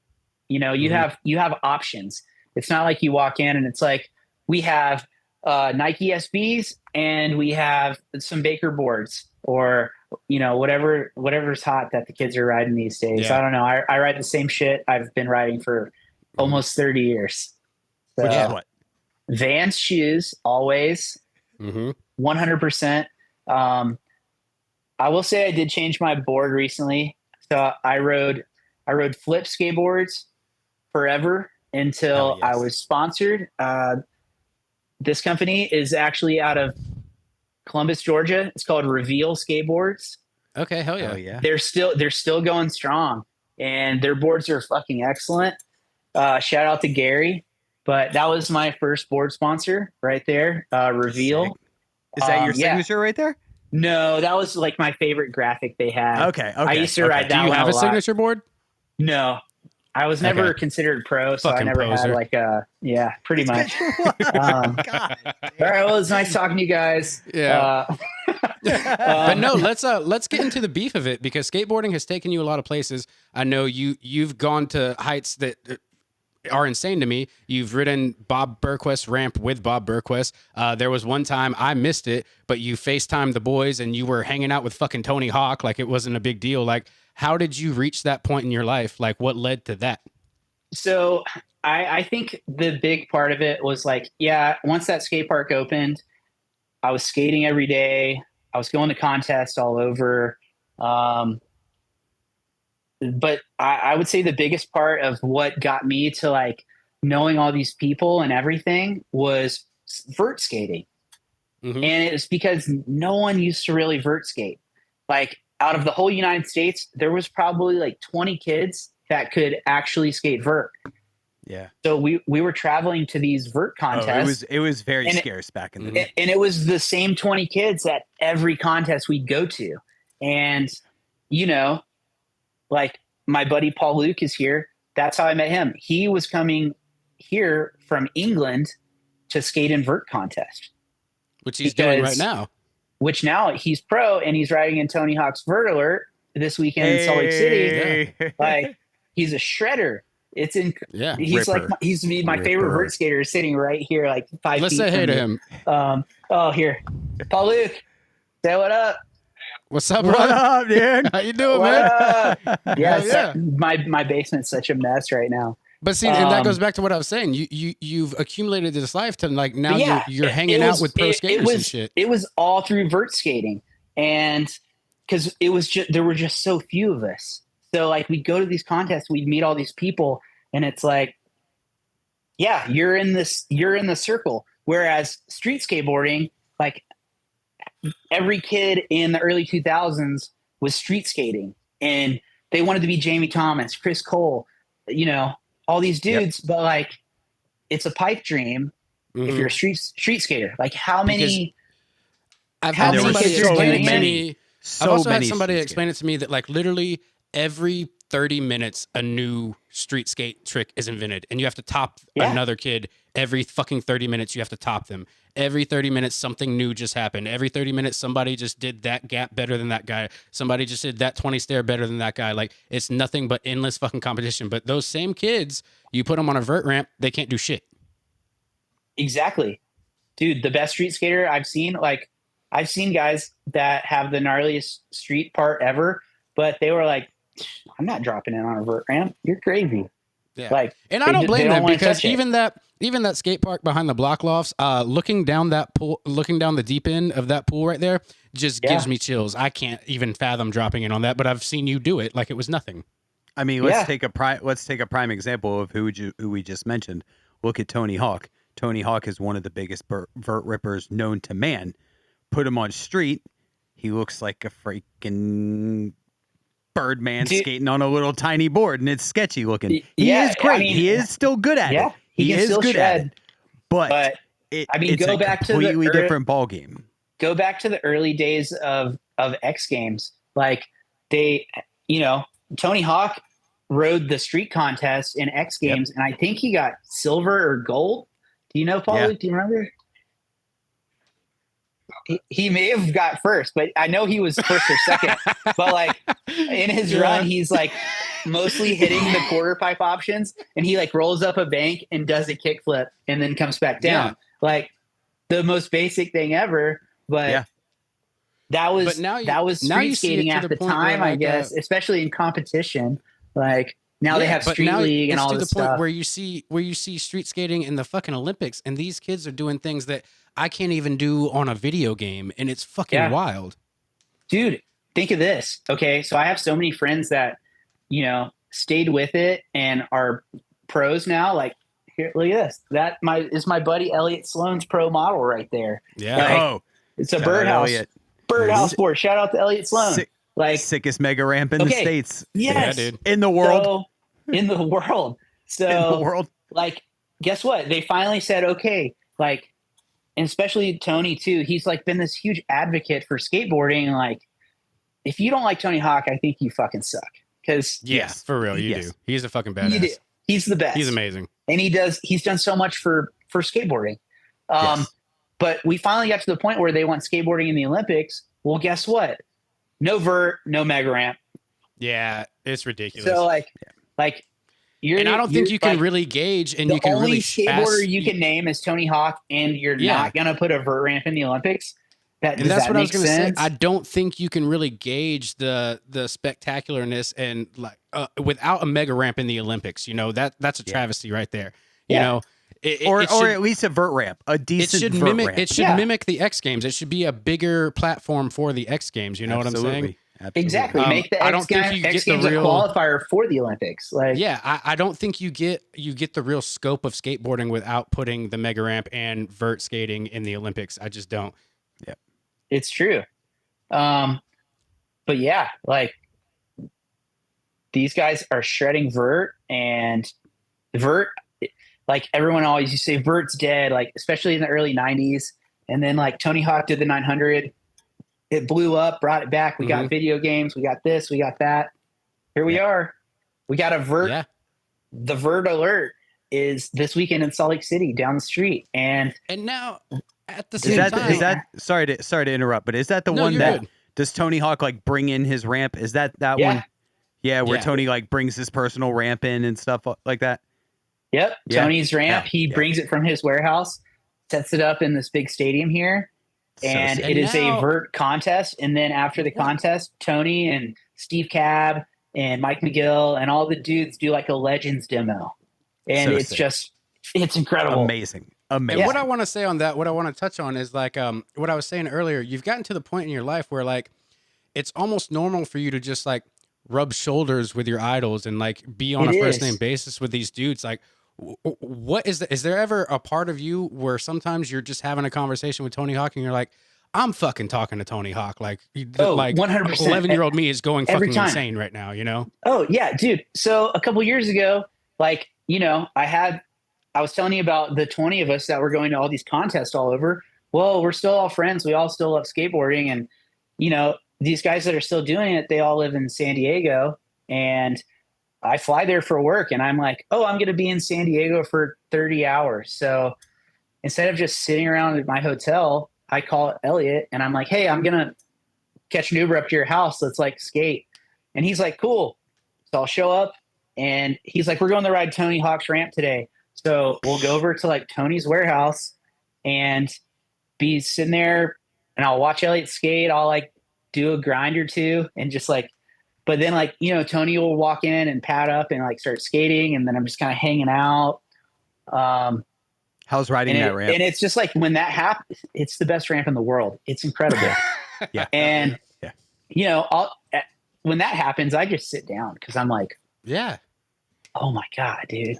You know, you have options. It's not like you walk in and it's like, we have Nike SBs and we have some Baker boards, or, you know, whatever's hot that the kids are riding these days. Yeah. I don't know. I ride the same shit I've been riding for almost 30 years. So, which is what? Vans shoes, always. 100%. I will say I did change my board recently. So I rode flip skateboards forever until I was sponsored. This company is actually out of Columbus, Georgia. It's called Reveal Skateboards. Okay, hell yeah. Oh, yeah. They're still going strong, and their boards are fucking excellent. Shout out to Gary. But that was my first board sponsor right there. Reveal. Sick. Is that your signature right there? No, that was like my favorite graphic they had. Okay. I used to ride that. Do you one have a lot. signature board? No, I was never considered pro, so I never had like a pretty much. God. All right, well, it's nice talking to you guys. Yeah. But no, let's get into the beef of it, because skateboarding has taken you a lot of places. I know you've gone to heights that are insane to me. You've ridden Bob Burquest's ramp with Bob Burquest. There was one time I missed it, but you FaceTimed the boys and you were hanging out with fucking Tony Hawk like it wasn't a big deal. Like, how did you reach that point in your life? Like, what led to that? So I think the big part of it was like, once that skate park opened, I was skating every day. I was going to contests all over. But I would say the biggest part of what got me to like knowing all these people and everything was vert skating. Mm-hmm. And it was because no one used to really vert skate. Like, out of the whole United States, there was probably like 20 kids that could actually skate vert. Yeah. So we were traveling to these vert contests. It was very scarce back in the day. And it was the same 20 kids at every contest we'd go to. And, like, my buddy Paul Luke is here. That's how I met him. He was coming here from England to skate in vert contest. Which he's doing right now. Which now he's pro and he's riding in Tony Hawk's Vert Alert this weekend in Salt Lake City. Yeah. Like, he's a shredder. It's in. Yeah, he's Ripper. Like he's my favorite vert skater, sitting right here, like 5 Let's feet. Let's say hey to him. Here, Paul Luke, say what up. What's up, bro? What up, dude? How you doing, man? Yeah. My basement's such a mess right now. But see, and that goes back to what I was saying. You've accumulated this life to, like, now you're hanging out with pro skaters and shit. It was all through vert skating, and because there were just so few of us. So, like, we'd go to these contests, we'd meet all these people, and it's like, you're in the circle. Whereas street skateboarding, like, every kid in the early 2000s was street skating, and they wanted to be Jamie Thomas, Chris Cole, all these dudes. Yep. But, like, it's a pipe dream if you're a street skater. Like, how many? I've had somebody explain it to me. I've also had somebody explain it to me that, like, literally every 30 minutes a new street skate trick is invented, and you have to top another kid. Every fucking 30 minutes you have to top them. Every 30 minutes something new just happened. Every 30 minutes somebody just did that gap better than that guy. Somebody just did that 20 stair better than that guy. Like, it's nothing but endless fucking competition. But those same kids, you put them on a vert ramp, they can't do shit. Exactly. Dude, the best street skater I've seen, like, I've seen guys that have the gnarliest street part ever, but they were like, I'm not dropping in on a vert ramp. You're crazy. Yeah. Like, and I don't blame them, because even that skate park behind the block lofts, looking down the deep end of that pool right there just gives me chills. I can't even fathom dropping in on that, but I've seen you do it like it was nothing. I mean, let's take a prime example of who we just mentioned. Look at Tony Hawk. Tony Hawk is one of the biggest vert rippers known to man. Put him on street, he looks like a freaking Birdman skating on a little tiny board, and it's sketchy looking. He is great. I mean, he is still good at it. He is good at it. But it's go a back completely to the different ball game. Go back to the early days of X Games. Like, Tony Hawk rode the street contest in X Games, and I think he got silver or gold. Do you know, Paul? Do you remember? He may have got first, but I know he was first or second. But, like, in his run, he's like mostly hitting the quarter pipe options, and he like rolls up a bank and does a kickflip and then comes back down. Yeah. Like, the most basic thing ever. But that was street skating at the time, I guess, especially in competition. Like, now they have street league and all this stuff. Where you see street skating in the fucking Olympics, and these kids are doing things that I can't even do on a video game, and it's fucking wild. Dude, think of this. Okay, so I have so many friends that, stayed with it and are pros now. Like, here, look at this. That is my buddy Elliot Sloan's pro model right there. Yeah. Like, it's a birdhouse board. Shout out to Elliot Sloan. Sickest mega ramp in the States. Yes. Yeah, dude. In the world. So, in the world. So, in the world. Like, guess what? They finally said, okay, like, and especially Tony too. He's like been this huge advocate for skateboarding. Like, if you don't like Tony Hawk, I think you fucking suck. Because for real, you do. He's a fucking badass. You do. He's the best. He's amazing, and he's done so much for skateboarding. But we finally got to the point where they want skateboarding in the Olympics. Well, guess what? No vert, no mega ramp. Yeah, it's ridiculous. So like and I don't think you can really gauge, and you can really. The only skateboarder you can name is Tony Hawk, and you're not going to put a vert ramp in the Olympics. That's what I was going to say. I don't think you can really gauge the spectacularness and like without a mega ramp in the Olympics. You know, that's a travesty right there. You know, or at least a vert ramp, a decent vert ramp. It should mimic the X Games. It should be a bigger platform for the X Games. You know what I'm saying? Absolutely. Exactly. Make the X Games a qualifier for the Olympics. Like, I don't think you get the real scope of skateboarding without putting the mega ramp and vert skating in the Olympics. I just don't. Yeah, it's true. But yeah, like these guys are shredding vert, and vert. Like everyone always used to say, vert's dead. Like especially in the early '90s, and then like Tony Hawk did the 900. It blew up, brought it back. We got video games. We got this. We got that. Here we are. We got a vert. Yeah. The vert alert is this weekend in Salt Lake City down the street. And now at the same time. Is that sorry to interrupt, but is that the one that does Tony Hawk like bring in his ramp? Is that one? Yeah, where Tony like brings his personal ramp in and stuff like that. Yep. Yeah. Tony's ramp. He brings it from his warehouse, sets it up in this big stadium here. And it is a vert contest. And then after the contest, Tony and Steve Cab and Mike McGill and all the dudes do like a Legends demo. And it's incredible. Amazing. And what I want to say on that, what I want to touch on is like what I was saying earlier, you've gotten to the point in your life where like it's almost normal for you to just like rub shoulders with your idols and like be on a first name basis with these dudes. Like, what is there ever a part of you where sometimes you're just having a conversation with Tony Hawk and you're like, I'm fucking talking to Tony Hawk. Like 100%. 11-year-old me is going fucking insane right now, you know? Oh yeah, dude. So a couple years ago, like, you know, I was telling you about the 20 of us that were going to all these contests all over. Well, we're still all friends. We all still love skateboarding. And, you know, these guys that are still doing it, they all live in San Diego, and I fly there for work, and I'm like, oh, I'm going to be in San Diego for 30 hours. So instead of just sitting around at my hotel, I call Elliot and I'm like, hey, I'm going to catch an Uber up to your house. Let's like skate. And he's like, cool. So I'll show up, and he's like, we're going to ride Tony Hawk's ramp today. So we'll go over to like Tony's warehouse and be sitting there, and I'll watch Elliot skate. I'll like do a grind or two and just like, but then like, you know, Tony will walk in and pad up and like start skating. And then I'm just kind of hanging out. How's riding that ramp? And it's just like, when that happens, it's the best ramp in the world. It's incredible. Yeah. And, you know, when that happens, I just sit down, 'cause I'm like, oh my God, dude.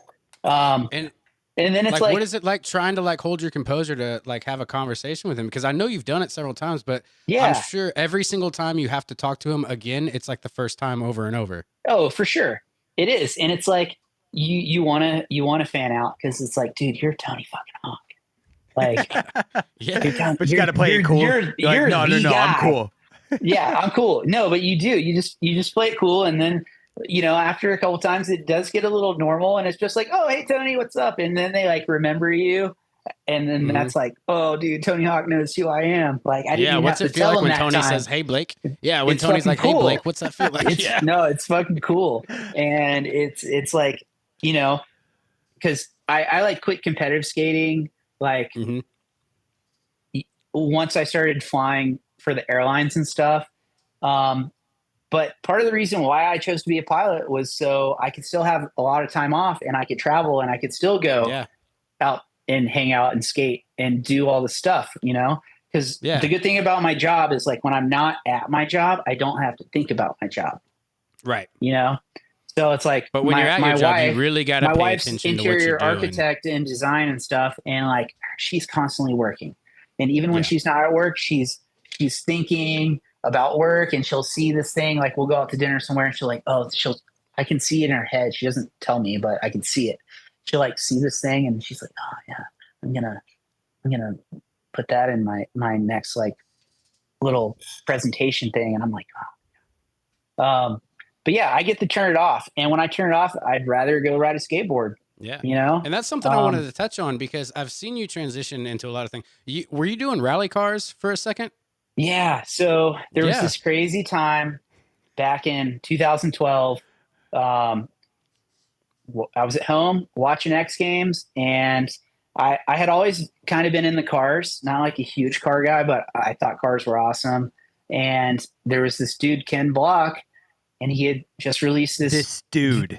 And then it's like, what is it like trying to like hold your composure to like have a conversation with him? Because I know you've done it several times, but I'm sure every single time you have to talk to him again, it's like the first time over and over. Oh, for sure. It is. And it's like, you want to fan out, because it's like, dude, you're Tony fucking Hawk. Like, but you got to play it cool. You're like, no, I'm cool. Yeah, I'm cool. No, but you do. You just play it cool, and then, you know, after a couple times, it does get a little normal, and it's just like, oh, hey, Tony, what's up? And then they like remember you, and then that's like, oh, dude, Tony Hawk knows who I am. Like, I didn't even have to tell him that time. What's it feel like when Tony says, hey, Blake? Yeah, when Tony's like, hey, Blake, what's that feel like? No, it's fucking cool. And it's like, you know, because I like quit competitive skating. Like, once I started flying for the airlines and stuff. But part of the reason why I chose to be a pilot was so I could still have a lot of time off, and I could travel, and I could still go out and hang out and skate and do all the stuff, you know? Because the good thing about my job is like, when I'm not at my job, I don't have to think about my job. Right. You know? So it's like, but when you're at your job, you really got to pay attention to what you're doing. My wife's interior architect and design and stuff. And like, she's constantly working. And even when she's not at work, she's thinking about work, and she'll see this thing. Like, we'll go out to dinner somewhere, and she'll like, I can see it in her head. She doesn't tell me, but I can see it. like see this thing and she's like, oh yeah, I'm gonna put that in my next like little presentation thing. And I'm like, oh. But yeah, I get to turn it off. And when I turn it off, I'd rather go ride a skateboard. Yeah. You know? And that's something I wanted to touch on because I've seen you transition into a lot of things. Were you doing rally cars for a second? Yeah. So there was this crazy time back in 2012. I was at home watching X Games, and I had always kind of been in the cars, not like a huge car guy, but I thought cars were awesome. And there was this dude, Ken Block, and he had just released this dude,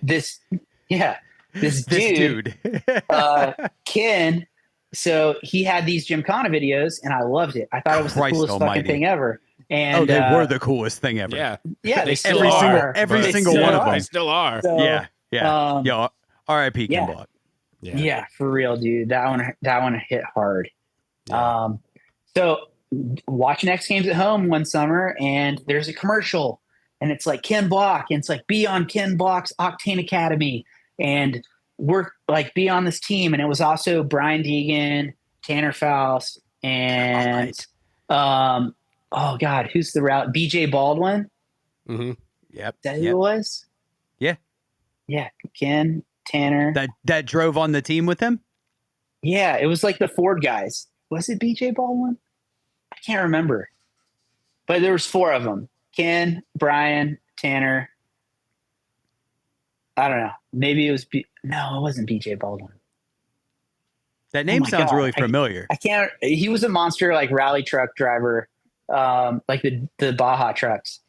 Ken. So he had these Gymkhana videos, and I loved it. I thought it was the coolest fucking thing ever. And they were the coolest thing ever. Yeah, they still are. Every single one of them. They still are. So, yeah. R.I.P. Ken Block. Yeah, for real, dude. That one hit hard. Yeah. So watching X Games at home one summer, and there's a commercial, and it's like Ken Block, and it's like be on Ken Block's Octane Academy, and work like be on this team. And it was also Brian Deegan, Tanner Faust, and oh God, who's the route? BJ Baldwin. Mm-hmm. Yep. Is that who it was? Yeah. Yeah. Ken, Tanner. That drove on the team with him? Yeah, it was like the Ford guys. Was it BJ Baldwin? I can't remember. But there was 4 of them. Ken, Brian, Tanner. I don't know. Maybe it was no, it wasn't BJ Baldwin. That name sounds really familiar. I can't. He was a monster like rally truck driver, like the Baja trucks.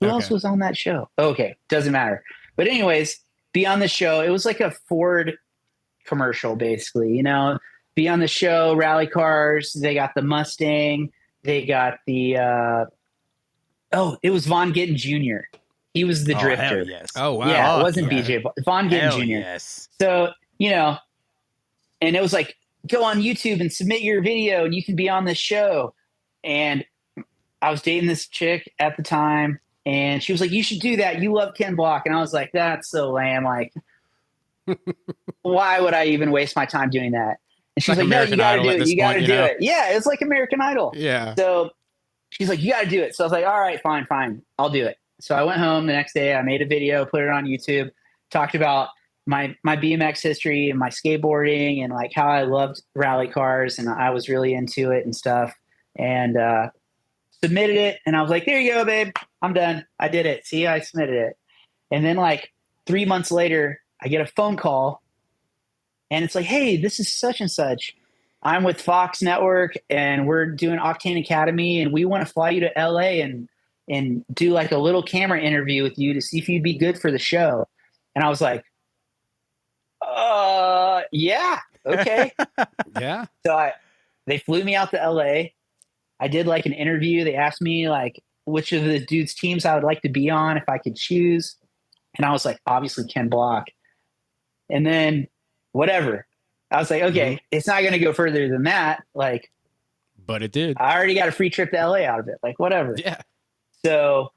Who else was on that show? Okay, doesn't matter. But anyways, be on the show. It was like a Ford commercial, basically. You know, be on the show. Rally cars. They got the Mustang. They got the. It was Von Gittin Jr. He was the drifter. Yes. Oh wow. Yeah, it wasn't BJ. Von Gittin Jr. Yes. So and it was like, go on YouTube and submit your video and you can be on this show. And I was dating this chick at the time, and she was like, you should do that. You love Ken Block. And I was like, that's so lame. Like, why would I even waste my time doing that? And she's like, no, you got to do it. You got to do it. Yeah, it's like American Idol. Yeah. So she's like, you got to do it. So I was like, all right, fine. I'll do it. So I went home the next day. I made a video, put it on YouTube, talked about my BMX history and my skateboarding and like how I loved rally cars and I was really into it and stuff, and submitted it. And I was like, there you go, babe. I'm done. I did it. See, I submitted it. And then like 3 months later, I get a phone call and it's like, hey, this is such and such. I'm with Fox Network and we're doing Octane Academy and we want to fly you to LA and do like a little camera interview with you to see if you'd be good for the show. And I was like, yeah, okay. Yeah. So they flew me out to LA. I did like an interview. They asked me like which of the dudes' teams I would like to be on if I could choose. And I was like, obviously Ken Block. And then whatever. I was like, okay, It's not going to go further than that. Like, but it did. I already got a free trip to LA out of it. Like, whatever. Yeah. So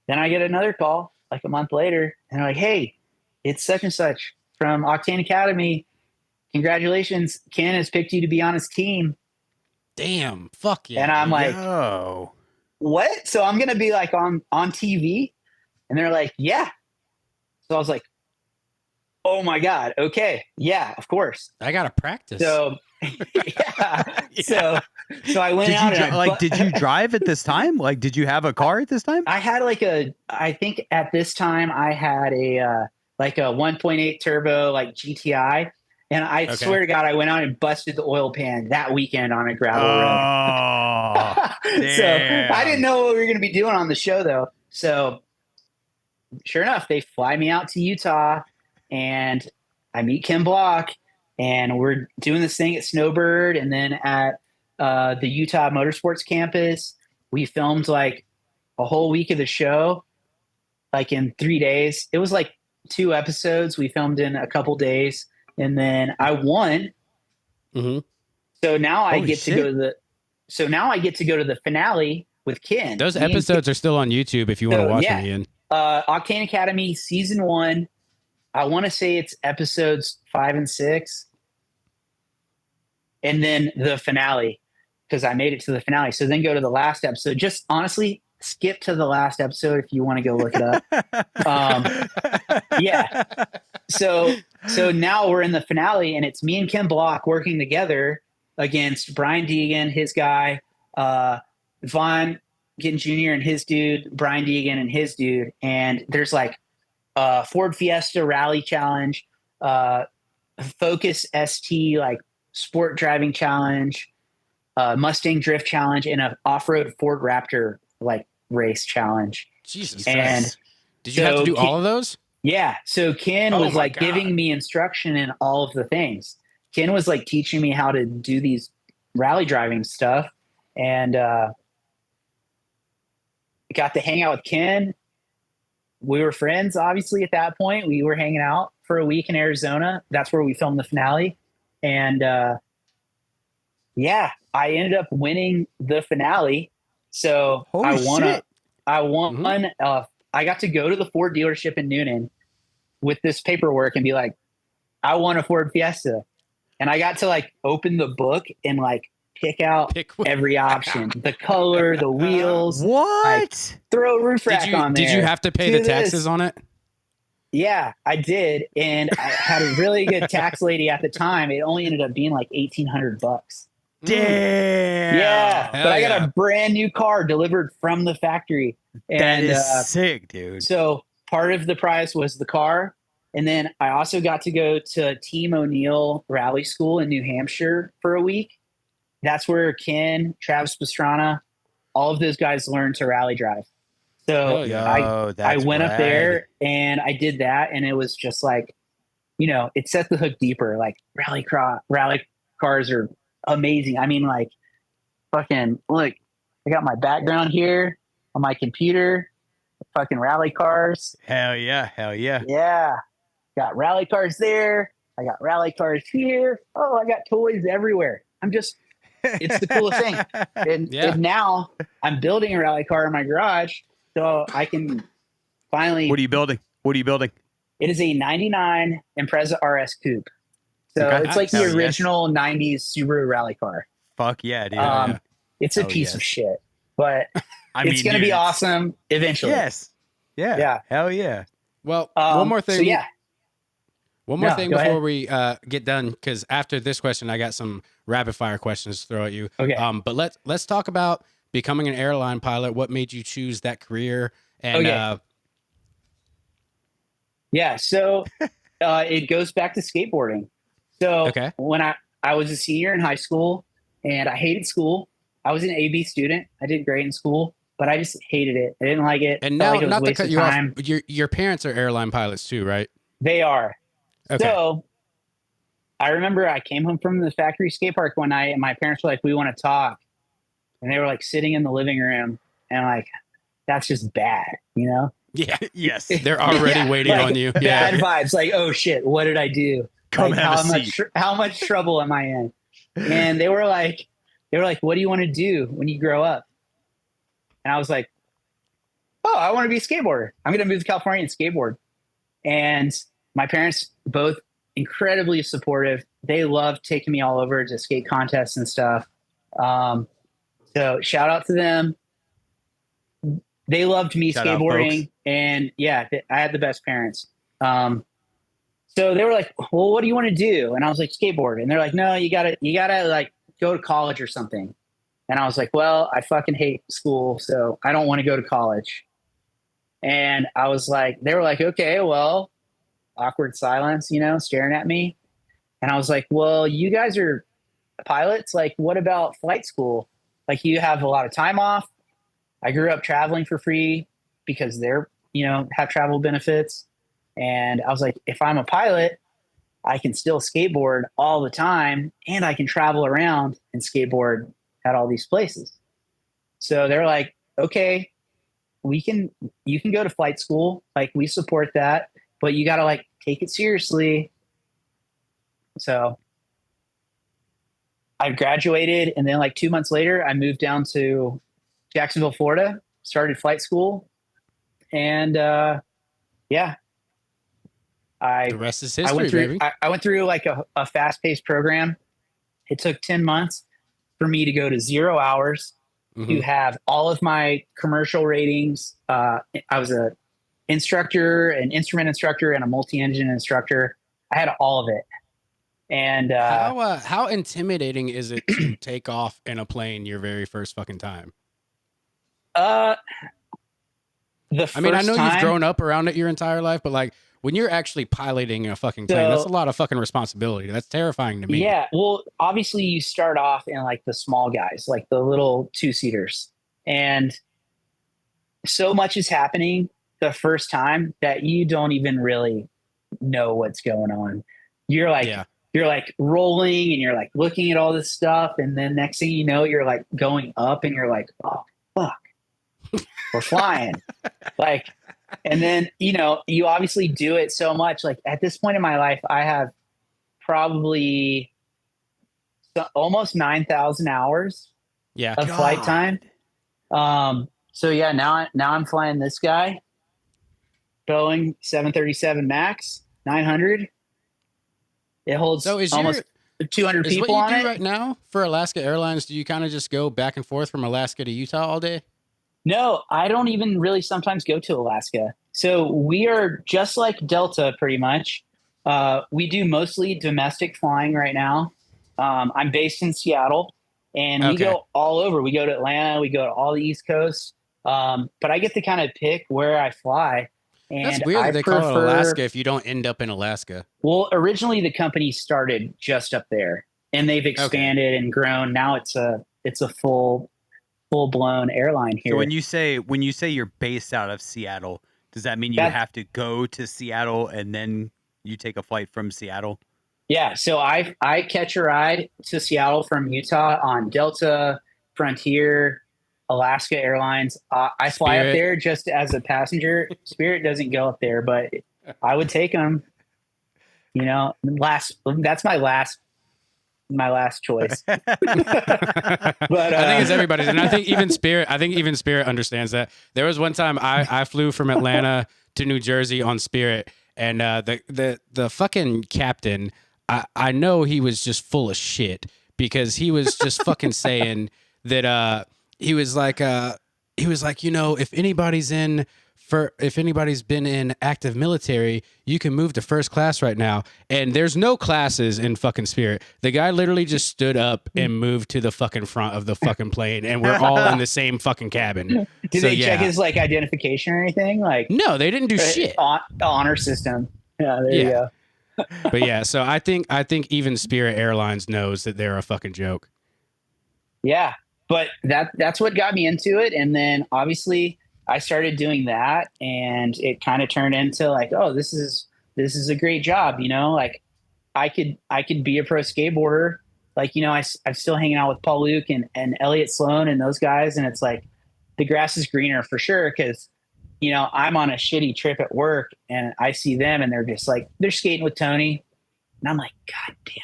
then I get another call like a month later and they're like, hey, it's such and such from Octane Academy. Congratulations. Ken has picked you to be on his team. Damn. Fuck yeah. And I'm like, oh, what? So I'm going to be like on TV? And they're like, yeah. So I was like, oh my God. Okay. Yeah, of course. I got to practice. So, yeah. So I went did you drive at this time? Like, did you have a car at this time? I had I think at this time I had a 1.8 turbo, like GTI. And I swear to God, I went out and busted the oil pan that weekend on a gravel road. So I didn't know what we were going to be doing on the show though. So sure enough, they fly me out to Utah and I meet Ken Block and we're doing this thing at Snowbird. And then at the Utah Motorsports campus, we filmed like a whole week of the show, like in 3 days. It was like 2 episodes we filmed in a couple days. And then I won. Mm-hmm. So now I get to go to the finale with Ken. Those episodes are still on YouTube if you want to watch them, Ian. Octane Academy season 1, I want to say it's episodes 5 and 6, and then the finale, because I made it to the finale. So then go to the last episode. Just honestly, skip to the last episode if you want to go look it up. Yeah. So now we're in the finale, and it's me and Ken Block working together against Brian Deegan, his guy, Vaughn Ginn Jr. and his dude, Brian Deegan and his dude. And there's like Ford Fiesta Rally Challenge, Focus ST like sport driving challenge, Mustang Drift Challenge, and an off-road Ford Raptor like race challenge. Jesus and Christ. Did you have to do all of those? Yeah. So Ken was like God. giving me instruction in all of the things. Ken was like teaching me how to do these rally driving stuff. And got to hang out with Ken. We were friends, obviously, at that point. We were hanging out for a week in Arizona. That's where we filmed the finale. And yeah, I ended up winning the finale. So I won. I got to go to the Ford dealership in Noonan with this paperwork and be like, I won a Ford Fiesta. And I got to like open the book and like pick out every option, the color, the wheels. What? Like, throw a roof rack on there. Did you have to pay the taxes on it? Yeah, I did. And I had a really good tax lady at the time. It only ended up being like $1,800. Damn. Yeah. But I got a brand new car delivered from the factory. And, that is sick, dude. So part of the prize was the car. And then I also got to go to Team O'Neill Rally School in New Hampshire for a week. That's where Ken, Travis Pastrana, all of those guys learned to rally drive. So I went up there and I did that. And it was just like, you know, it set the hook deeper. Like rally cars are amazing. I mean, like fucking look, I got my background here on my computer, fucking rally cars. Hell yeah. Yeah. Got rally cars there. I got rally cars here. Oh, I got toys everywhere. It's the coolest thing. And now I'm building a rally car in my garage so I can finally. What are you building? It is a 99 Impreza RS Coupe. So it's like the original 90s Subaru rally car. Fuck yeah, dude. It's a piece of shit, but it's going to be awesome eventually. Yes. Yeah. Hell yeah. Well, one more thing. So yeah. One more thing before we get done, because after this question, I got some rapid fire questions to throw at you. Okay. But let's talk about becoming an airline pilot. What made you choose that career? And so it goes back to skateboarding. So when I was a senior in high school and I hated school, I was an AB student. I did great in school, but I just hated it. I didn't like it. And now, like it was not a to waste cut of you time. off, your parents are airline pilots too, right? They are. Okay. So I remember I came home from the factory skate park one night and my parents were like, we want to talk. And they were like sitting in the living room and like, that's just bad, you know? Yeah. Yes. They're already waiting like, on you. Bad vibes. Like, oh shit, what did I do? Come like, have a seat. How much trouble am I in? And they were like, what do you want to do when you grow up? And I was like, oh, I want to be a skateboarder. I'm going to move to California and skateboard. And my parents, both incredibly supportive. They loved taking me all over to skate contests and stuff. So shout out to them. They loved me skateboarding, and I had the best parents. So they were like, well, what do you want to do? And I was like, skateboard. And they're like, no, you gotta like go to college or something. And I was like, well, I fucking hate school, so I don't want to go to college. And I was like, they were like, okay, well, awkward silence, you know, staring at me. And I was like, well, you guys are pilots. Like, what about flight school? Like, you have a lot of time off. I grew up traveling for free because they're, you know, have travel benefits. And I was like, if I'm a pilot, I can still skateboard all the time and I can travel around and skateboard at all these places. So they're like, okay, you can go to flight school. Like, we support that, but you got to like take it seriously. So I graduated, and then like 2 months later, I moved down to Jacksonville, Florida, started flight school. And The rest is history, baby. I went through like a fast paced program. It took 10 months for me to go to 0 hours, to have all of my commercial ratings. I was a instructor, an instrument instructor, and a multi-engine instructor. I had all of it. And how intimidating is it to take off in a plane your very first fucking time? I know you've grown up around it your entire life, but like when you're actually piloting a fucking plane, that's a lot of fucking responsibility. That's terrifying to me. Yeah. Well, obviously you start off in like the small guys, like the little 2-seaters, and so much is happening the first time that you don't even really know what's going on. You're like rolling and you're like looking at all this stuff. And then next thing you know, you're like going up and you're like, oh, fuck, we're flying. Like, and then, you obviously do it so much. Like at this point in my life, I have probably almost 9,000 hours of flight time. So yeah, now I'm flying this guy, Boeing 737 Max 900. It holds almost 200 people on it. Is what you do right now for Alaska Airlines, do you kind of just go back and forth from Alaska to Utah all day? No, I don't even really sometimes go to Alaska. So we are just like Delta pretty much. We do mostly domestic flying right now. I'm based in Seattle, and we go all over. We go to Atlanta. We go to all the East Coast. But I get to kind of pick where I fly. And that's weird that they call it Alaska if you don't end up in Alaska. Well, originally the company started just up there, and they've expanded and grown. Now it's a full blown airline here. So when you say you're based out of Seattle, does that mean you have to go to Seattle and then you take a flight from Seattle? Yeah. So I catch a ride to Seattle from Utah on Delta, Frontier, Alaska Airlines. I fly up there just as a passenger. Spirit doesn't go up there, but I would take them. That's my last choice. But I think it's everybody's, and I think even Spirit understands that. There was one time I flew from Atlanta to New Jersey on Spirit, and the fucking captain, I know he was just full of shit, because he was just fucking saying that he was like, if anybody's been in active military, you can move to first class right now. And there's no classes in fucking Spirit. The guy literally just stood up and moved to the fucking front of the fucking plane, and we're all in the same fucking cabin. Did they check his like identification or anything? Like, no, they didn't do shit. Honor system. Yeah, there you go. But yeah, so I think even Spirit Airlines knows that they're a fucking joke. Yeah. But that's what got me into it. And then obviously I started doing that, and it kind of turned into like, oh, this is a great job. Like I could be a pro skateboarder. Like, I'm still hanging out with Paul Luke and Elliot Sloan and those guys. And it's like, the grass is greener for sure. Cause I'm on a shitty trip at work, and I see them, and they're just like, they're skating with Tony. And I'm like, God damn it.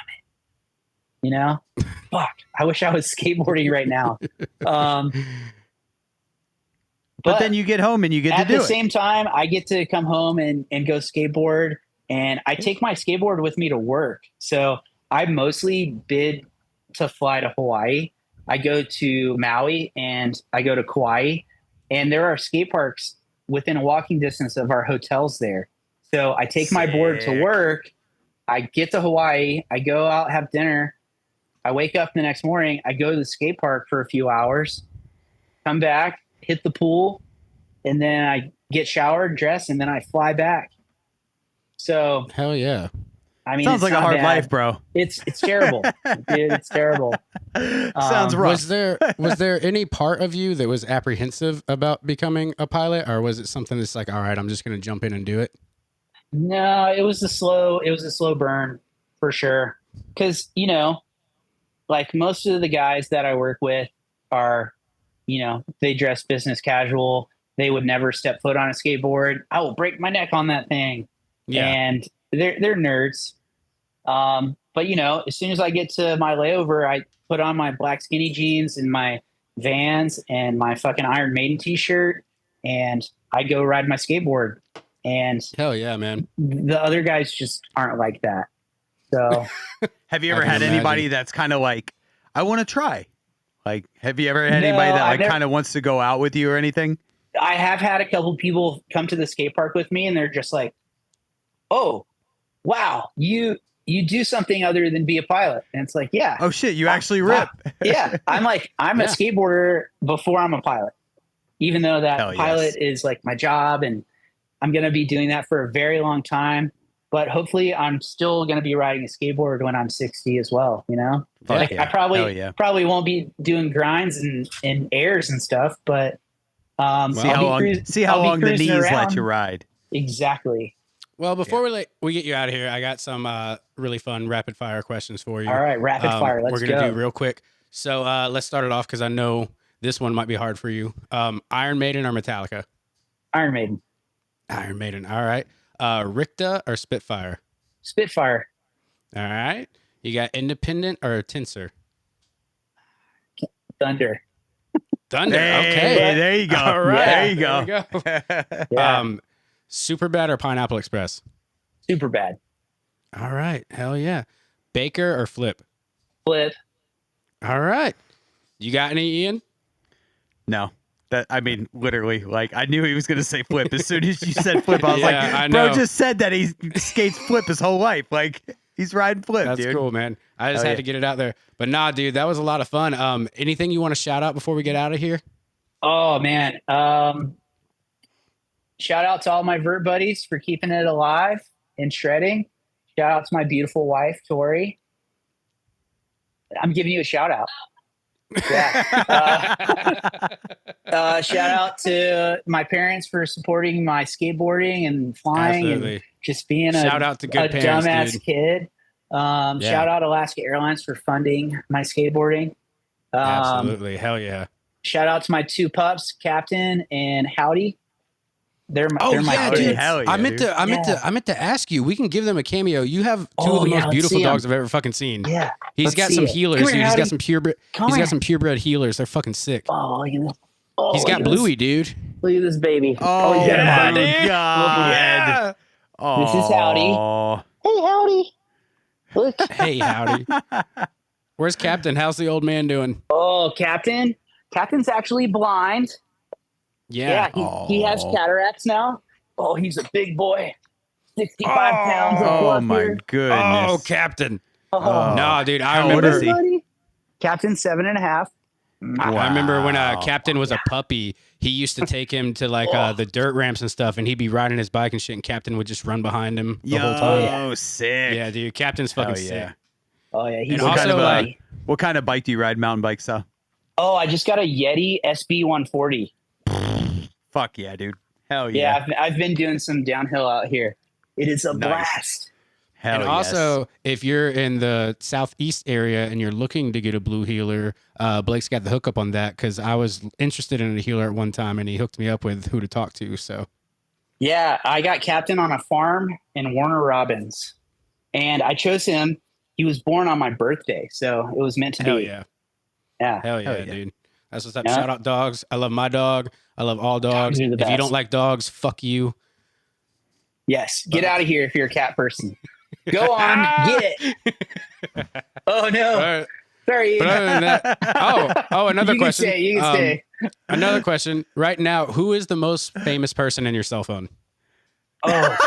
Fuck, I wish I was skateboarding right now. But then you get home and you get to do it. At the same time, I get to come home and go skateboard, and I take my skateboard with me to work. So I mostly bid to fly to Hawaii. I go to Maui and I go to Kauai, and there are skate parks within a walking distance of our hotels there. So I take my board to work. I get to Hawaii. I go out, have dinner. I wake up the next morning. I go to the skate park for a few hours, come back, hit the pool, and then I get showered, dressed, and then I fly back. So hell yeah. I mean, sounds like a hard life, bro. It's terrible. Dude, it's terrible. Sounds rough. Was there any part of you that was apprehensive about becoming a pilot, or was it something that's like, all right, I'm just going to jump in and do it? No, it was a slow burn for sure. Cause like most of the guys that I work with are, they dress business casual. They would never step foot on a skateboard. I will break my neck on that thing. Yeah. And they're nerds. But as soon as I get to my layover, I put on my black skinny jeans and my Vans and my fucking Iron Maiden t-shirt, and I go ride my skateboard. And hell yeah, man. the other guys just aren't like that. So have you ever had anybody that's kind of like, I want to try? Like, have you ever had anybody that like kind of wants to go out with you or anything? I have had a couple people come to the skate park with me and they're just like, oh, wow, you do something other than be a pilot. And it's like, yeah. Oh shit, you actually rip. Yeah. I'm a skateboarder before I'm a pilot, even though that pilot is like my job and I'm going to be doing that for a very long time. But hopefully I'm still going to be riding a skateboard when I'm 60 as well. You know, I probably won't be doing grinds and airs and stuff, but see how long the knees let you ride. Exactly. Well, before we get you out of here, I got some really fun rapid fire questions for you. All right, rapid fire. Let's go. We're going to do real quick. So let's start it off because I know this one might be hard for you. Iron Maiden or Metallica? Iron Maiden. Iron Maiden. All right. Ricta or Spitfire? Spitfire. All right. You got Independent or Tensor? Thunder. Thunder. Hey, okay. There you go. All right. There you go. There we go. Superbad or Pineapple Express? Superbad. All right. Hell yeah. Baker or Flip? Flip. All right. You got any, Ian? No. Literally, like, I knew he was going to say Flip. As soon as you said Flip, I was like, bro just said that he skates Flip his whole life. Like, he's riding Flip, That's dude. cool, man. I just had to get it out there. But nah, dude, that was a lot of fun. Anything you want to shout out before we get out of here? Oh, man. Shout out to all my vert buddies for keeping it alive and shredding. Shout out to my beautiful wife, Tori. I'm giving you a shout out. Yeah. Shout out to my parents for supporting my skateboarding and flying. Absolutely. And just being shout out to good parents, dumbass dude. Kid. Shout out Alaska Airlines for funding my skateboarding. Absolutely. Hell yeah. Shout out to my two pups, Captain and Howdy. They're my kids. Dude. Hell yeah, I meant to ask you. We can give them a cameo. You have two of the most beautiful dogs I've ever fucking seen. Yeah, he's got some healers, dude. He's got some purebred. He's got some purebred healers. They're fucking sick. Oh, he's got Bluey, dude. Look at this baby. Oh yeah, my god. Yeah. Oh. This is Howdy. Hey, Howdy. Look. Hey, Howdy. Where's Captain? How's the old man doing? Oh, Captain. Captain's actually blind. Yeah. He has cataracts now. Oh, he's a big boy. 65 pounds of Oh, my goodness. Oh, Captain. No, dude. I remember. Captain's 7.5. Wow. I remember when Captain was a puppy, he used to take him to like the dirt ramps and stuff, and he'd be riding his bike and shit, and Captain would just run behind him the whole time. Oh, sick. Yeah, dude. Captain's fucking sick. Oh, yeah. He's also what kind of bike do you ride mountain bikes, though? Oh, I just got a Yeti SB 140. Fuck yeah, dude. Hell yeah. Yeah, I've been doing some downhill out here. It is a blast. Hell and also, if you're in the southeast area and you're looking to get a blue healer, Blake's got the hookup on that because I was interested in a healer at one time and he hooked me up with who to talk to. So, yeah, I got Captain on a farm in Warner Robins, and I chose him. He was born on my birthday, so it was meant to be. Yeah. Hell yeah, dude. That's what's up. Shout out dogs. I love my dog. I love all dogs. If you don't like dogs, fuck you. Yes. Get out of here if you're a cat person. Go on. Get it. Oh, no. Right. Sorry. But other than that, another question. You can stay. Another question. Right now, who is the most famous person in your cell phone? Oh,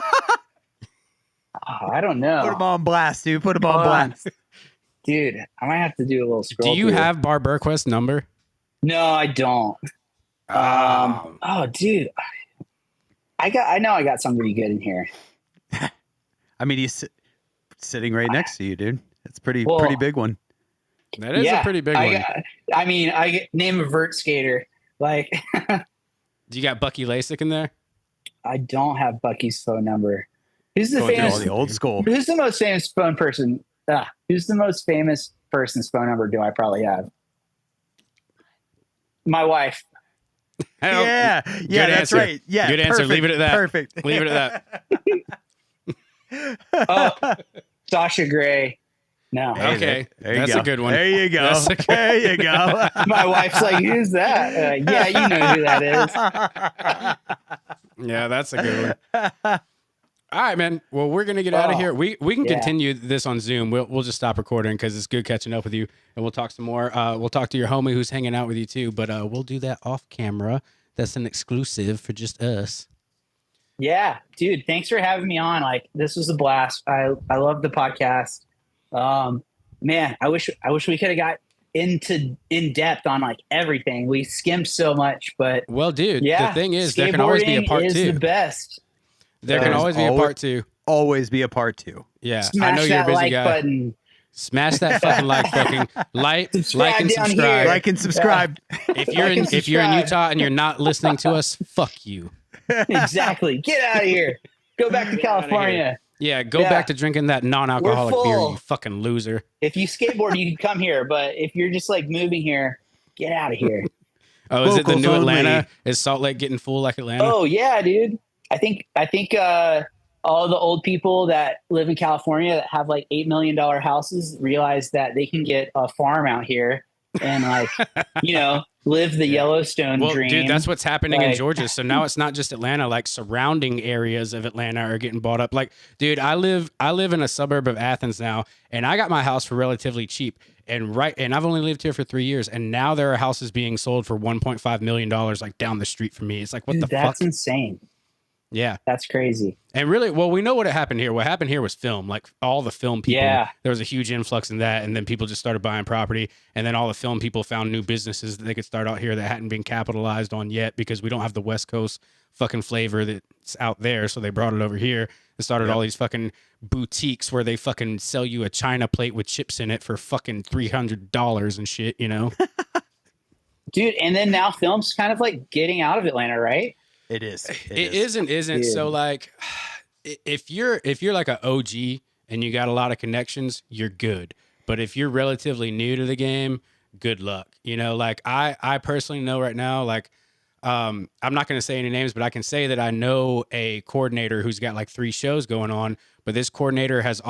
I don't know. Put him on blast, dude. Put him on blast. Dude, I might have to do a little scroll. Do you have Bar Burquest's number? No, I don't. Dude. I know I got somebody good in here. I mean, he's sitting right next to you, dude. It's pretty big one. That is a pretty big one. I name a vert skater. Like, do you got Bucky Lasik in there? I don't have Bucky's phone number. Who's the famous? The old school. Who's the most famous phone person? Who's the most famous person's phone number? Do I probably have? My wife. Yeah, that's right. Yeah, good answer. Leave it at that. Perfect. Leave it at that. Sasha Grey. No. Okay, that's a good one. There you go. There you go. My wife's like, who's that? Yeah, you know who that is. Yeah, that's a good one. All right, man. Well, we're gonna get out of here. We can continue this on Zoom. We'll just stop recording because it's good catching up with you, and we'll talk some more. We'll talk to your homie who's hanging out with you too, but we'll do that off camera. That's an exclusive for just us. Yeah, dude. Thanks for having me on. Like, this was a blast. I love the podcast. Man, I wish we could have got in depth on like everything. We skimmed so much, but well, dude, the thing is, there can always be a part 2. Is the best. There can always be a part 2. Always be a part 2. Yeah, Smash I know you're a busy like guy. Button. Smash that fucking like button. Like and subscribe. Here. Like and subscribe. If you're in Utah and you're not listening to us, fuck you. Exactly. Get out of here. Go back to California. Yeah, go back to drinking that non-alcoholic beer, you fucking loser. If you skateboard, you can come here, but if you're just like moving here, get out of here. Oh, is it the new Atlanta? Is Salt Lake getting full like Atlanta? Oh yeah, dude. I think all the old people that live in California that have like $8 million houses realize that they can get a farm out here and like, live the Yellowstone dream. Dude, that's what's happening in Georgia. So now it's not just Atlanta, like surrounding areas of Atlanta are getting bought up. Like, dude, I live in a suburb of Athens now, and I got my house for relatively cheap. And I've only lived here for 3 years, and now there are houses being sold for $1.5 million like down the street from me. It's like, what the fuck? That's insane. Yeah. That's crazy. And really, well, we know what happened here. What happened here was film. Like all the film people, there was a huge influx in that. And then people just started buying property. And then all the film people found new businesses that they could start out here that hadn't been capitalized on yet because we don't have the West Coast fucking flavor that's out there. So they brought it over here and started all these fucking boutiques where they fucking sell you a China plate with chips in it for fucking $300 and shit, Dude, and then now film's kind of like getting out of Atlanta, right? It is. It is and isn't. Yeah. So like, if you're like an OG and you got a lot of connections, you're good. But if you're relatively new to the game, good luck. Like I personally know right now, like, I'm not going to say any names, but I can say that I know a coordinator who's got like 3 shows going on. But this coordinator has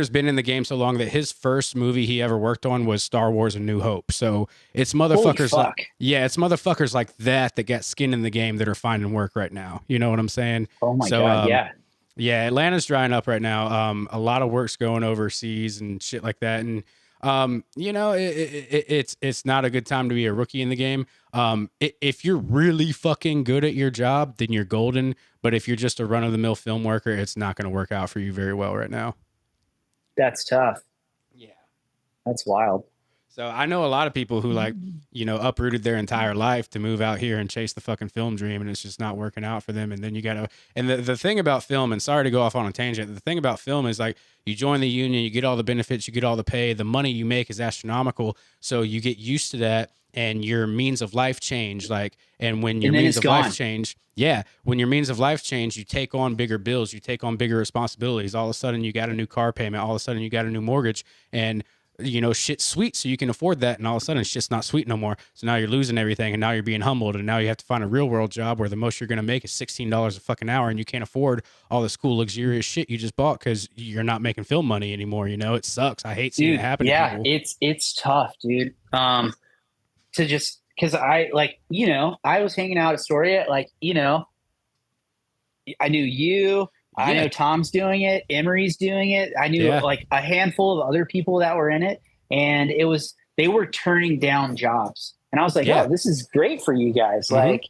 been in the game so long that his first movie he ever worked on was Star Wars: A New Hope. So it's motherfuckers it's motherfuckers like that got skin in the game that are finding work right now. You know what I'm saying? Oh my God, yeah. Yeah, Atlanta's drying up right now. A lot of work's going overseas and shit like that. And it's not a good time to be a rookie in the game. If you're really fucking good at your job, then you're golden. But if you're just a run-of-the-mill film worker, it's not going to work out for you very well right now. That's tough. Yeah. That's wild. So I know a lot of people who uprooted their entire life to move out here and chase the fucking film dream, and it's just not working out for them. And then the thing about film, and sorry to go off on a tangent, the thing about film is like you join the union, you get all the benefits, you get all the pay, the money you make is astronomical. So you get used to that and your means of life change. And when your means of life change, when your means of life change, you take on bigger bills, you take on bigger responsibilities. All of a sudden you got a new car payment. All of a sudden you got a new mortgage, and shit's sweet, so you can afford that, and all of a sudden it's just not sweet no more. So now you're losing everything, and now you're being humbled, and now you have to find a real world job where the most you're going to make is $16 a fucking hour, and you can't afford all this cool luxurious shit you just bought because you're not making film money anymore. It sucks. I hate seeing it happen. Yeah, to people. It's tough, dude. To just because I was hanging out at Astoria, I knew you. I know Tom's doing it. Emery's doing it. I knew like a handful of other people that were in it, and they were turning down jobs. And I was like, "Oh, this is great for you guys! Mm-hmm. Like,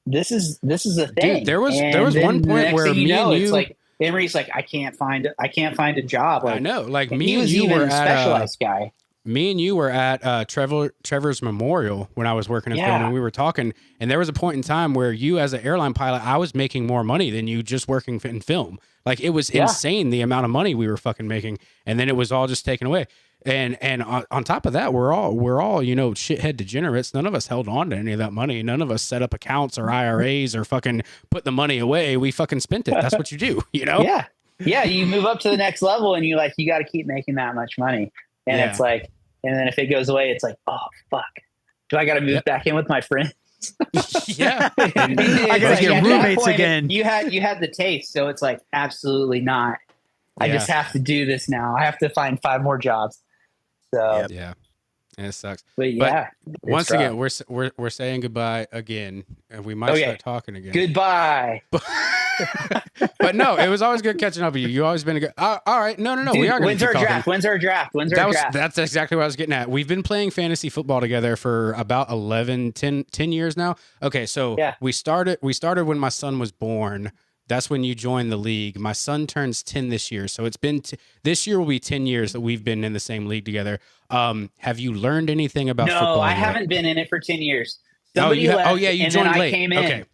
this is a thing." Dude, there was one point where me and you, it's like Emery's like, "I can't find a job." Like, I know, like me and you were a specialized guy. Me and you were at Trevor's memorial when I was working in film, and we were talking, and there was a point in time where you, as an airline pilot, I was making more money than you just working in film. Like, it was insane the amount of money we were fucking making, and then it was all just taken away. And on top of that, we're all shithead degenerates. None of us held on to any of that money. None of us set up accounts or IRAs or fucking put the money away. We fucking spent it. That's what you do, Yeah. Yeah. You move up to the next level, and you got to keep making that much money. And it's like, and then if it goes away, it's like, oh, fuck. Do I got to move back in with my friends? Yeah. I got to get roommates again. You had the taste. So it's like, absolutely not. I just have to do this now. I have to find 5 more jobs. So yeah. It sucks. But yeah, once again, we're saying goodbye again, and we might start talking again. Goodbye. But no, it was always good catching up with you. You always been a good. All right, no, Dude, we are going when's to our talking. draft? When's our draft? That's exactly what I was getting at. We've been playing fantasy football together for about 10 years now. Okay, so we started when my son was born. That's when you joined the league. My son turns 10 this year. So it's been, this year will be 10 years that we've been in the same league together. Have you learned anything about football? No, I yet? haven't been in it for 10 years. Somebody left, you joined late. I came in.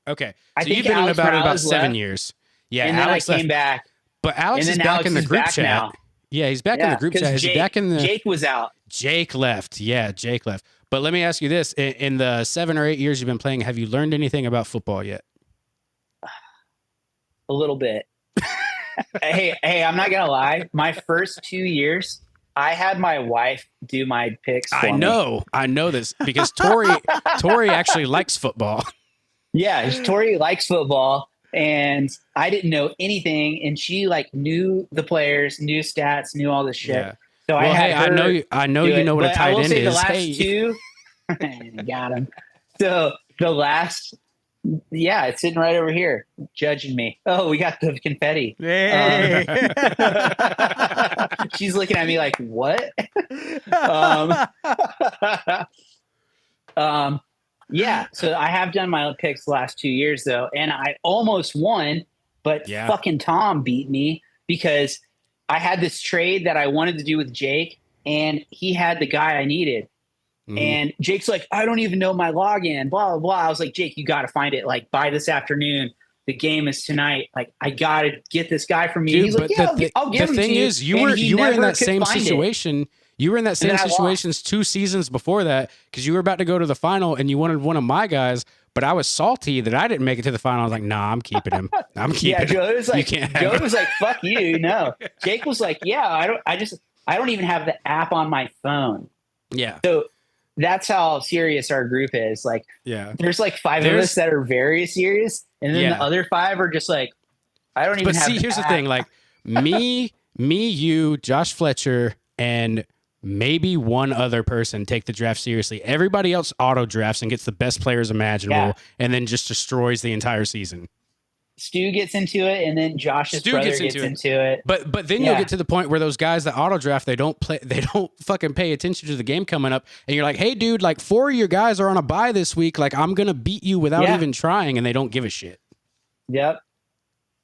Okay. I So think you've been Alex in about Morales 7 left, years. Yeah, and Alex then I came back. But Alex and is then back Alex in the is group back chat. now. Yeah, he's back in the group chat. Is he back in the... Jake was out. Jake left. Yeah, Jake left. But let me ask you this. In the 7 or 8 years you've been playing, have you learned anything about football yet? A little bit. hey, I'm not gonna lie. My first 2 years, I had my wife do my picks for me. I know this because Tori actually likes football. Yeah, Tori likes football, and I didn't know anything, and she like knew the players, knew stats, knew all this shit. Yeah. So I had her I know you know what a tight end is. The last two, got him. So the last. Yeah, it's sitting right over here, judging me. Oh, we got the confetti. Hey. She's looking at me like, what? Yeah, so I have done my picks the last 2 years, though, and I almost won, but fucking Tom beat me because I had this trade that I wanted to do with Jake, and he had the guy I needed. And Jake's like, I don't even know my login, blah, blah, blah. I was like, Jake, you got to find it like by this afternoon. The game is tonight. Like, I got to get this guy from me. Dude, he's like, yeah, I'll give him to you. The thing is, you were in that same situation. You were in that same situation 2 seasons before that because you were about to go to the final and you wanted one of my guys, but I was salty that I didn't make it to the final. I was like, nah, I'm keeping him. I'm keeping him. Joe was like, fuck you. No. Jake was like, yeah, I don't even have the app on my phone. Yeah. So that's how serious our group is. Like, there's like 5 of us that are very serious, and then the other 5 are just like, I don't even have. But see, here's the thing: like me, you, Josh Fletcher, and maybe one other person take the draft seriously. Everybody else auto drafts and gets the best players imaginable, and then just destroys the entire season. Stu gets into it, and then Josh's brother gets into it. But then you'll get to the point where those guys that auto draft, they don't fucking pay attention to the game coming up, and you're like, hey dude, like 4 of your guys are on a bye this week, like I'm gonna beat you without even trying, and they don't give a shit. Yep.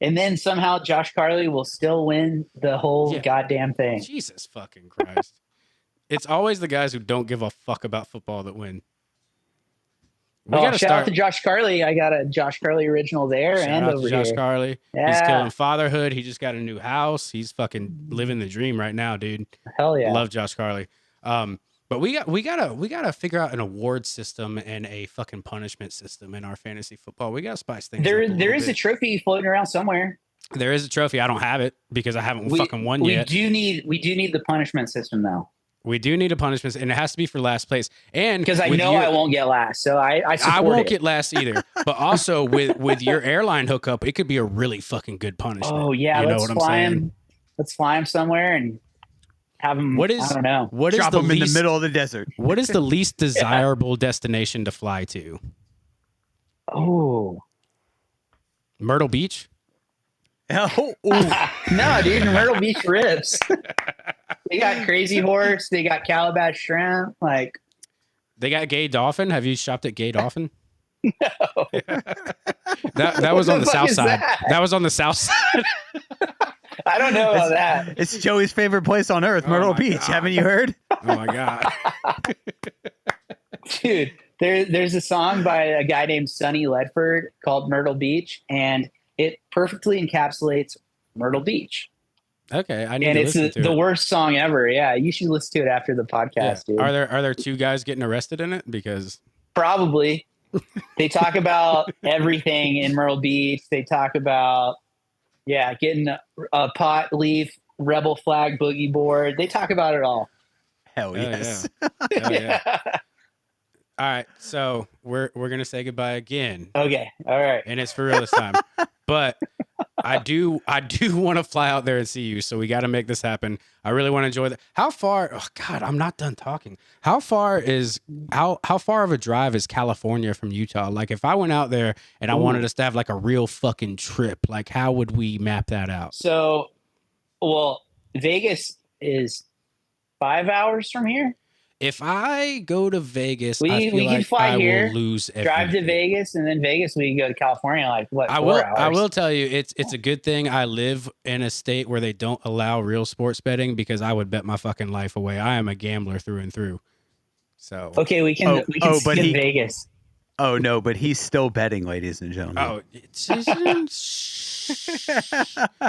And then somehow Josh Carley will still win the whole goddamn thing. Jesus fucking Christ. It's always the guys who don't give a fuck about football that win. Shout out to Josh Carley. I got a Josh Carley original there and over here. Josh Carley. Yeah. He's killing fatherhood. He just got a new house. He's fucking living the dream right now, dude. Hell yeah. Love Josh Carley. But we gotta figure out an award system and a fucking punishment system in our fantasy football. We gotta spice things up. There is a trophy floating around somewhere. There is a trophy. I don't have it because I haven't fucking won yet. We do need the punishment system though. We do need a punishment, and it has to be for last place. And because I know I won't get last, so I won't get last either. But also with your airline hookup, it could be a really fucking good punishment. Oh yeah, let's fly him somewhere and have him. I don't know. Drop him in the middle of the desert. What is the least desirable destination to fly to? Oh, Myrtle Beach. Oh, no, dude, Myrtle Beach rips. They got Crazy Horse. They got Calabash Shrimp. Like, they got Gay Dolphin. Have you shopped at Gay Dolphin? No. that was on the south side. That was on the south side. I don't know about that. It's Joey's favorite place on earth, Myrtle Beach. God. Haven't you heard? Oh my God. Dude, there's a song by a guy named Sonny Ledford called Myrtle Beach, and it perfectly encapsulates Myrtle Beach. Okay, I need to listen to it. And it's the worst song ever. Yeah, you should listen to it after the podcast, dude. Are there 2 guys getting arrested in it? Because probably. They talk about everything in Myrtle Beach. They talk about getting a pot leaf, rebel flag boogie board. They talk about it all. Hell yes. Hell yeah. All right, so we're gonna say goodbye again. Okay, all right, and it's for real this time. But I do want to fly out there and see you. So we got to make this happen. I really want to enjoy that. How far? Oh God, I'm not done talking. How far of a drive is California from Utah? Like if I went out there and I wanted us to have like a real fucking trip, like how would we map that out? So, well, Vegas is 5 hours from here. If I go to Vegas, we I feel can like fly I here, will lose everything. drive to Vegas, and then Vegas we can go to California. Like what? I 4 will. hours? I will tell you, it's a good thing I live in a state where they don't allow real sports betting because I would bet my fucking life away. I am a gambler through and through. So okay, we can skip Vegas. Oh no, but he's still betting, ladies and gentlemen. Oh, it's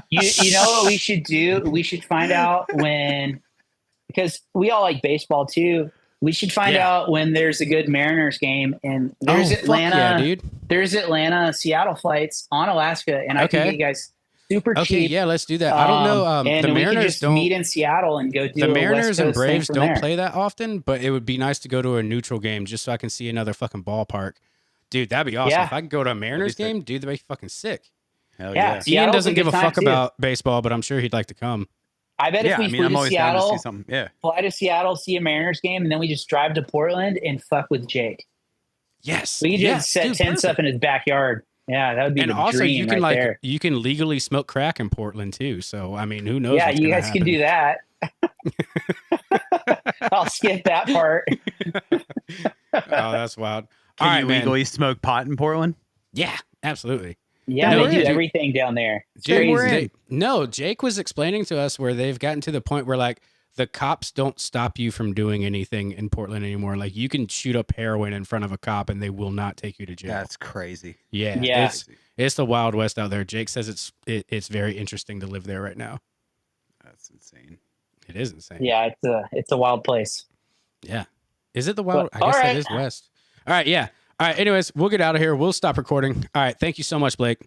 you know what we should do? We should find out when, because we all like baseball too. We should find out when there's a good Mariners game, and there's Atlanta. Yeah, dude. There's Atlanta Seattle flights on Alaska, and I can get you guys super cheap. Okay, yeah, let's do that. I don't know. And the we Mariners can just meet in Seattle and go do the Mariners and Braves don't there. play that often, but it would be nice to go to a neutral game just so I can see another fucking ballpark. Dude, that'd be awesome. Yeah. If I could go to a Mariners game, dude, that'd be fucking sick. Hell yeah. Ian doesn't give a fuck about baseball, but I'm sure he'd like to come. I bet if we flew to Seattle, fly to Seattle, see a Mariners game, and then we just drive to Portland and fuck with Jake. Yes. We could just set tents up in his backyard. Yeah, that would be the dream. And also you can there. You can legally smoke crack in Portland too. So I mean, who knows? Yeah, you guys can do that. I'll skip that part. Oh, that's wild. Can you legally smoke pot in Portland? Yeah, absolutely. Yeah, they do everything down there. It's crazy. Jake was explaining to us where they've gotten to the point where like the cops don't stop you from doing anything in Portland anymore. Like you can shoot up heroin in front of a cop and they will not take you to jail. That's crazy. Yeah. It's the Wild West out there. Jake says it's very interesting to live there right now. That's insane. It is insane. Yeah, it's a wild place. Yeah. Is it the wild? I guess that is West. All right, yeah. All right, anyways, we'll get out of here. We'll stop recording. All right, thank you so much, Blake.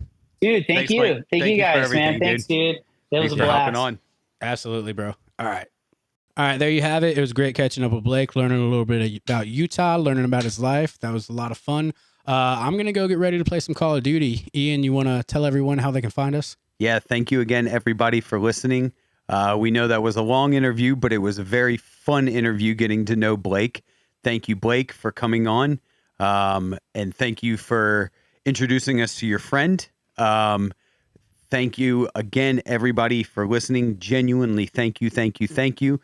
Dude, thank you. Thank you guys, man. Thanks, dude. That was a blast. On. Absolutely, bro. All right, there you have it. It was great catching up with Blake, learning a little bit about Utah, learning about his life. That was a lot of fun. I'm going to go get ready to play some Call of Duty. Ian, you want to tell everyone how they can find us? Yeah, thank you again, everybody, for listening. We know that was a long interview, but it was a very fun interview getting to know Blake. Thank you, Blake, for coming on. And thank you for introducing us to your friend. Thank you again, everybody, for listening. Genuinely, thank you.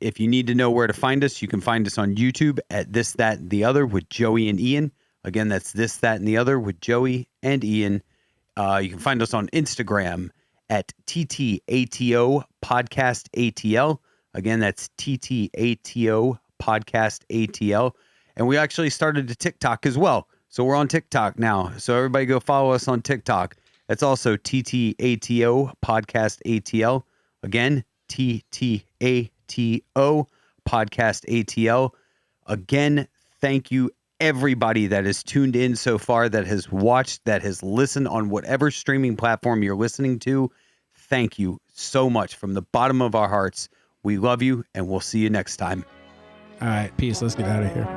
If you need to know where to find us, you can find us on YouTube at This, That, and the Other with Joey and Ian. Again, that's This, That, and the Other with Joey and Ian. You can find us on Instagram at TTATO Podcast ATL. Again, that's TTATO Podcast ATL. And we actually started a TikTok as well. So we're on TikTok now. So everybody go follow us on TikTok. That's also TTATO Podcast ATL. Again, TTATO Podcast ATL. Again, thank you everybody that has tuned in so far, that has watched, that has listened on whatever streaming platform you're listening to. Thank you so much from the bottom of our hearts. We love you, and we'll see you next time. All right, peace. Let's get out of here.